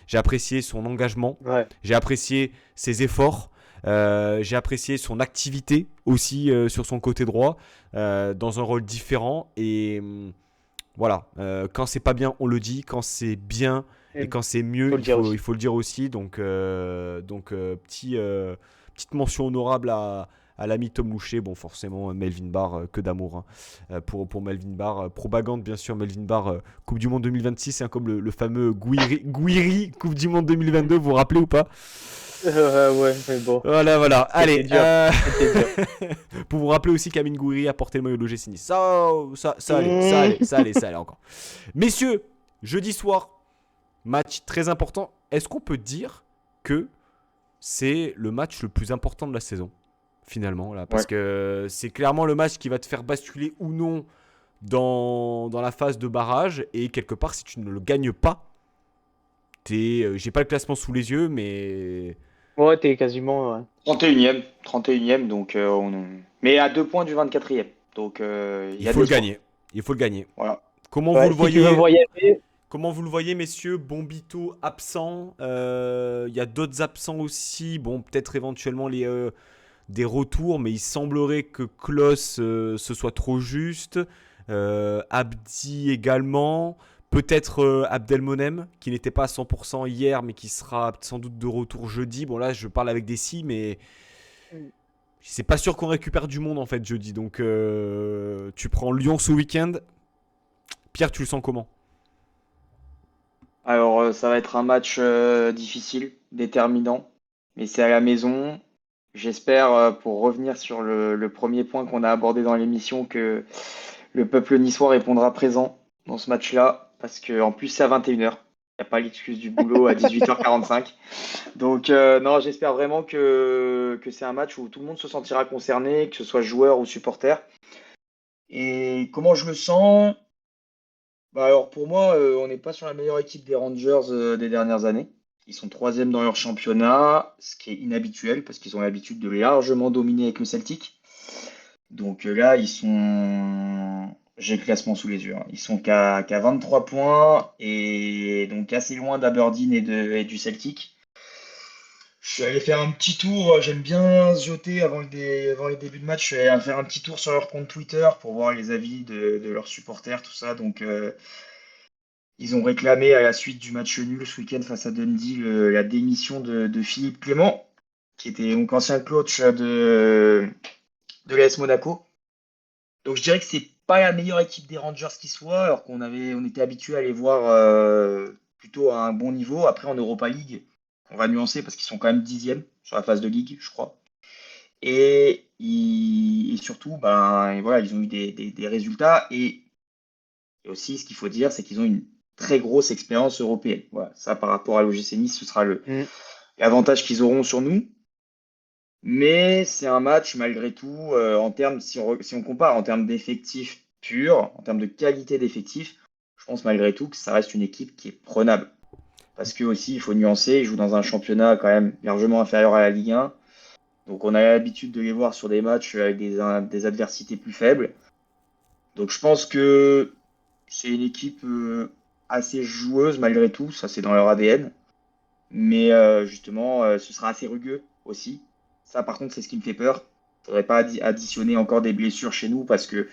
j'ai apprécié son engagement, j'ai apprécié ses efforts, j'ai apprécié son activité aussi sur son côté droit, dans un rôle différent. Et voilà, quand c'est pas bien, on le dit, quand c'est bien et quand c'est mieux, il faut le dire aussi. Donc, petite mention honorable à l'ami Tom Loucher. Bon, forcément, Melvin Barr, que d'amour pour Melvin Barr. Propagande, bien sûr, Melvin Barr, Coupe du Monde 2026, comme le fameux Gouiri, Coupe du Monde 2022, vous vous rappelez ou pas? Ouais, mais bon. Voilà. Allez, dur. pour vous rappeler aussi qu'Amine Gouiri a porté le maillot de l'OGC Nice. Ça allait encore. Messieurs, jeudi soir, match très important. Est-ce qu'on peut dire que c'est le match le plus important de la saison, finalement là, parce que c'est clairement le match qui va te faire basculer ou non dans la phase de barrage. Et quelque part, si tu ne le gagnes pas, j'ai pas le classement sous les yeux, mais... Ouais, t'es quasiment... 31e, donc mais à 2 points du 24e. Donc il faut le gagner. Voilà. Comment vous le voyez? Si tu veux voyager... Comment vous le voyez, messieurs? Bombito absent. Il y a d'autres absents aussi. Bon, peut-être éventuellement des retours, mais il semblerait que Klos ce soit trop juste. Abdi également. Peut-être Abdelmonem, qui n'était pas à 100% hier, mais qui sera sans doute de retour jeudi. Bon, là, je parle avec des si, mais c'est pas sûr qu'on récupère du monde en fait jeudi. Donc, tu prends Lyon ce week-end. Pierre, tu le sens comment? Alors, ça va être un match difficile, déterminant, mais c'est à la maison. J'espère, pour revenir sur le premier point qu'on a abordé dans l'émission, que le peuple niçois répondra présent dans ce match-là, parce qu'en plus, c'est à 21h. Il n'y a pas l'excuse du boulot à 18h45. Donc, non, j'espère vraiment que c'est un match où tout le monde se sentira concerné, que ce soit joueur ou supporter. Et comment je le sens? Alors pour moi, on n'est pas sur la meilleure équipe des Rangers des dernières années. Ils sont 3e dans leur championnat, ce qui est inhabituel parce qu'ils ont l'habitude de largement dominer avec le Celtic. Donc là, j'ai le classement sous les yeux. Ils sont qu'à 23 points et donc assez loin d'Aberdeen et du Celtic. Je suis allé faire un petit tour, j'aime bien zioter avant les débuts de match. Je suis allé faire un petit tour sur leur compte Twitter pour voir les avis de leurs supporters, tout ça. Donc, ils ont réclamé à la suite du match nul ce week-end face à Dundee la démission de Philippe Clément, qui était donc ancien coach de l'AS Monaco. Donc, je dirais que c'est pas la meilleure équipe des Rangers qui soit, alors on était habitué à les voir plutôt à un bon niveau. Après, en Europa League, on va nuancer parce qu'ils sont quand même 10e sur la phase de ligue, je crois. Et surtout, voilà, ils ont eu des résultats. Et aussi, ce qu'il faut dire, c'est qu'ils ont une très grosse expérience européenne. Voilà, ça, par rapport à l'OGC Nice, ce sera l'avantage qu'ils auront sur nous. Mais c'est un match, malgré tout, en termes, si on compare en termes d'effectifs purs, en termes de qualité d'effectifs, je pense malgré tout que ça reste une équipe qui est prenable. Parce que aussi, il faut nuancer, ils jouent dans un championnat quand même largement inférieur à la Ligue 1. Donc on a l'habitude de les voir sur des matchs avec des adversités plus faibles. Donc je pense que c'est une équipe assez joueuse malgré tout, ça c'est dans leur ADN. Mais justement, ce sera assez rugueux aussi. Ça par contre, c'est ce qui me fait peur. Il ne faudrait pas additionner encore des blessures chez nous parce que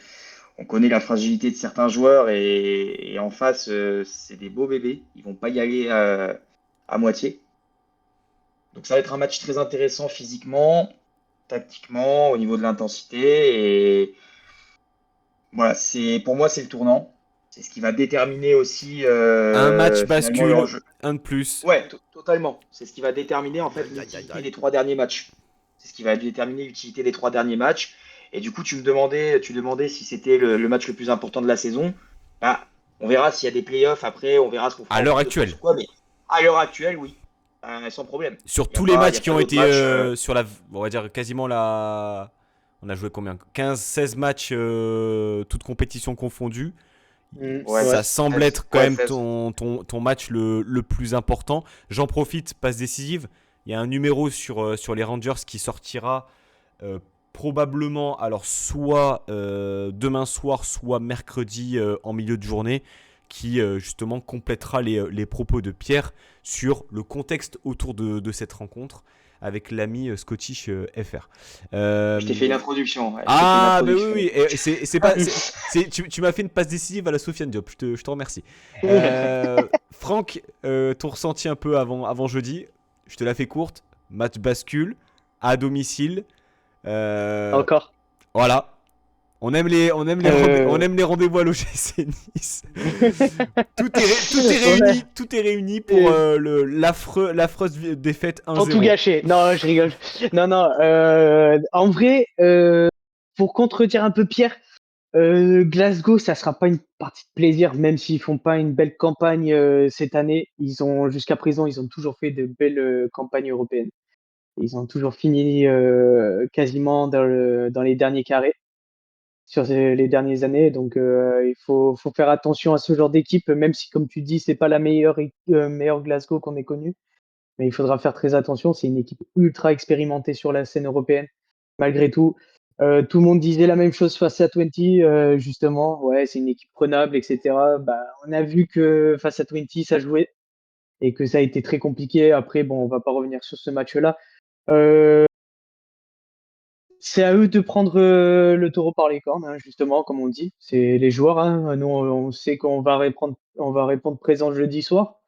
on connaît la fragilité de certains joueurs et en face, c'est des beaux bébés. Ils vont pas y aller à moitié. Donc ça va être un match très intéressant physiquement, tactiquement, au niveau de l'intensité. Et voilà, pour moi, c'est le tournant. C'est ce qui va déterminer aussi un match bascule, jeu. Un de plus. Ouais, totalement. C'est ce qui va déterminer en fait l'utilité des 3 derniers matchs. C'est ce qui va déterminer l'utilité des 3 derniers matchs. Et du coup, tu demandais si c'était le match le plus important de la saison. Bah, on verra s'il y a des playoffs après, on verra ce qu'on fera. À l'heure actuelle. Mais à l'heure actuelle, oui. Sans problème. Sur tous les matchs qui ont été sur on va dire quasiment la... On a joué combien? 15-16 matchs, toutes compétitions confondues. Ça semble être quand même ton match le plus important. J'en profite, passe décisive. Il y a un numéro sur les Rangers qui sortira probablement, alors soit demain soir, soit mercredi en milieu de journée, qui justement complétera les propos de Pierre sur le contexte autour de cette rencontre avec l'ami Scottish FR. Je t'ai fait une introduction. Ouais, Ah, mais oui. Et c'est pas, tu m'as fait une passe décisive à la Sofiane Diop. Je te remercie. Franck, ton ressenti un peu avant jeudi. Je te la fais courte. Match bascule à domicile. Encore. Voilà. On aime les rendez-vous à l'OGC Nice. Tout est réuni pour l'affreuse défaite 1-0. Pour tout gâcher. Non, je rigole. Non. En vrai, pour contredire un peu Pierre, Glasgow, ça sera pas une partie de plaisir, même s'ils font pas une belle campagne cette année. Jusqu'à présent, ils ont toujours fait de belles campagnes européennes. Ils ont toujours fini quasiment dans les derniers carrés sur les dernières années. Donc, il faut faire attention à ce genre d'équipe, même si, comme tu dis, c'est pas la meilleure Glasgow qu'on ait connue. Mais il faudra faire très attention. C'est une équipe ultra expérimentée sur la scène européenne, malgré tout. Tout le monde disait la même chose face à 20, justement. Ouais, c'est une équipe prenable, etc. Bah, on a vu que face à 20, ça jouait et que ça a été très compliqué. Après, bon, on va pas revenir sur ce match-là. C'est à eux de prendre le taureau par les cornes, hein, justement, comme on dit. C'est les joueurs. Hein. Nous, on sait qu'on va répondre présent jeudi soir.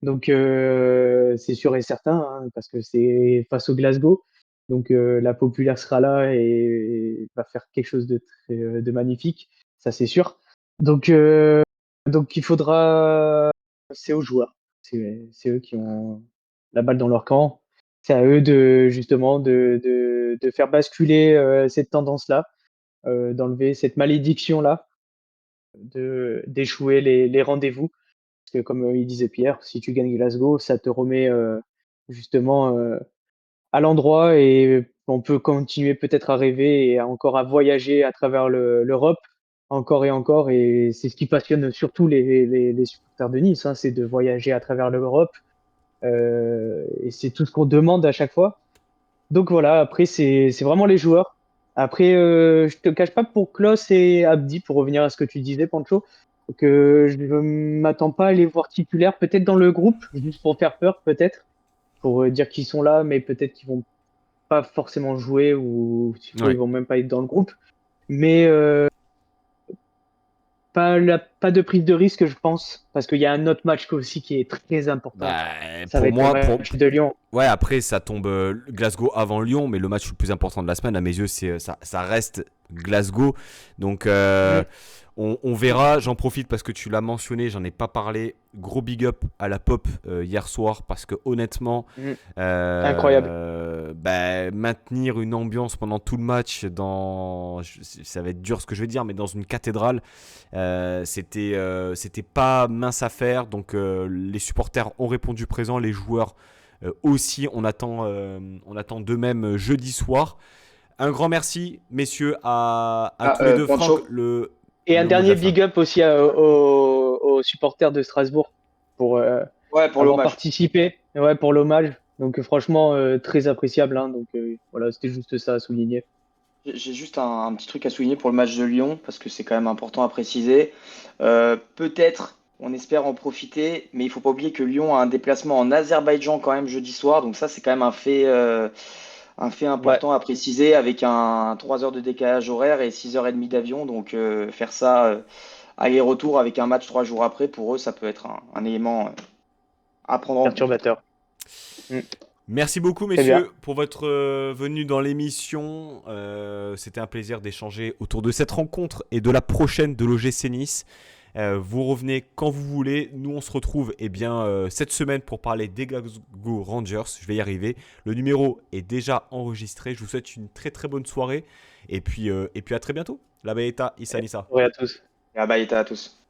Donc, c'est sûr et certain, hein, parce que c'est face au Glasgow. Donc, la populaire sera là et va faire quelque chose de magnifique. Ça, c'est sûr. Donc, il faudra. C'est aux joueurs. C'est eux qui ont la balle dans leur camp. C'est à eux justement de faire basculer cette tendance-là, d'enlever cette malédiction-là, d'échouer les rendez-vous. Parce que comme il disait Pierre, si tu gagnes Glasgow, ça te remet justement à l'endroit et on peut continuer peut-être à rêver et encore à voyager à travers l'Europe encore et encore. Et c'est ce qui passionne surtout les supporters de Nice, hein, c'est de voyager à travers l'Europe. Et c'est tout ce qu'on demande à chaque fois. Donc voilà, après, c'est vraiment les joueurs. Après, je te cache pas pour Klaus et Abdi, pour revenir à ce que tu disais, Pancho, que je ne m'attends pas à les voir titulaires, peut-être dans le groupe, juste pour faire peur, peut-être, pour dire qu'ils sont là, mais peut-être qu'ils vont pas forcément jouer ou s'il faut, Ouais. ils vont même pas être dans le groupe. Mais pas de prise de risque, je pense, parce qu'il y a un autre match aussi qui est très important. Bah, Ça va être le match de Lyon. Ouais, après ça tombe Glasgow avant Lyon, mais le match le plus important de la semaine, à mes yeux, ça reste Glasgow. Donc on verra. J'en profite parce que tu l'as mentionné, j'en ai pas parlé. Gros big up à la pop hier soir parce que honnêtement, Incroyable. Maintenir une ambiance pendant tout le match ça va être dur ce que je vais dire, mais dans une cathédrale, c'était pas mince à faire. Donc les supporters ont répondu présent, les joueurs aussi. On attend d'eux-mêmes jeudi soir. Un grand merci, messieurs, à tous les deux. Pancho. Franck, et un dernier big up aussi aux supporters de Strasbourg pour avoir participé, pour l'hommage. Donc franchement, très appréciable. Hein, donc voilà, c'était juste ça à souligner. J'ai juste un petit truc à souligner pour le match de Lyon, parce que c'est quand même important à préciser. Peut-être, on espère en profiter, mais il faut pas oublier que Lyon a un déplacement en Azerbaïdjan quand même jeudi soir. Donc ça, c'est quand même un fait important à préciser, avec un 3 heures de décalage horaire et 6h30 d'avion. Donc faire ça aller-retour avec un match 3 jours après, pour eux, ça peut être un élément à prendre en compte. Perturbateur. Merci beaucoup, messieurs, pour votre venue dans l'émission. C'était un plaisir d'échanger autour de cette rencontre et de la prochaine de l'OGC Nice. Vous revenez quand vous voulez. Nous, on se retrouve cette semaine pour parler des Glasgow Rangers. Je vais y arriver. Le numéro est déjà enregistré. Je vous souhaite une très très bonne soirée. Et puis à très bientôt. La Baeta, Issa Nissa. Ouais, à tous. La Baeta à tous.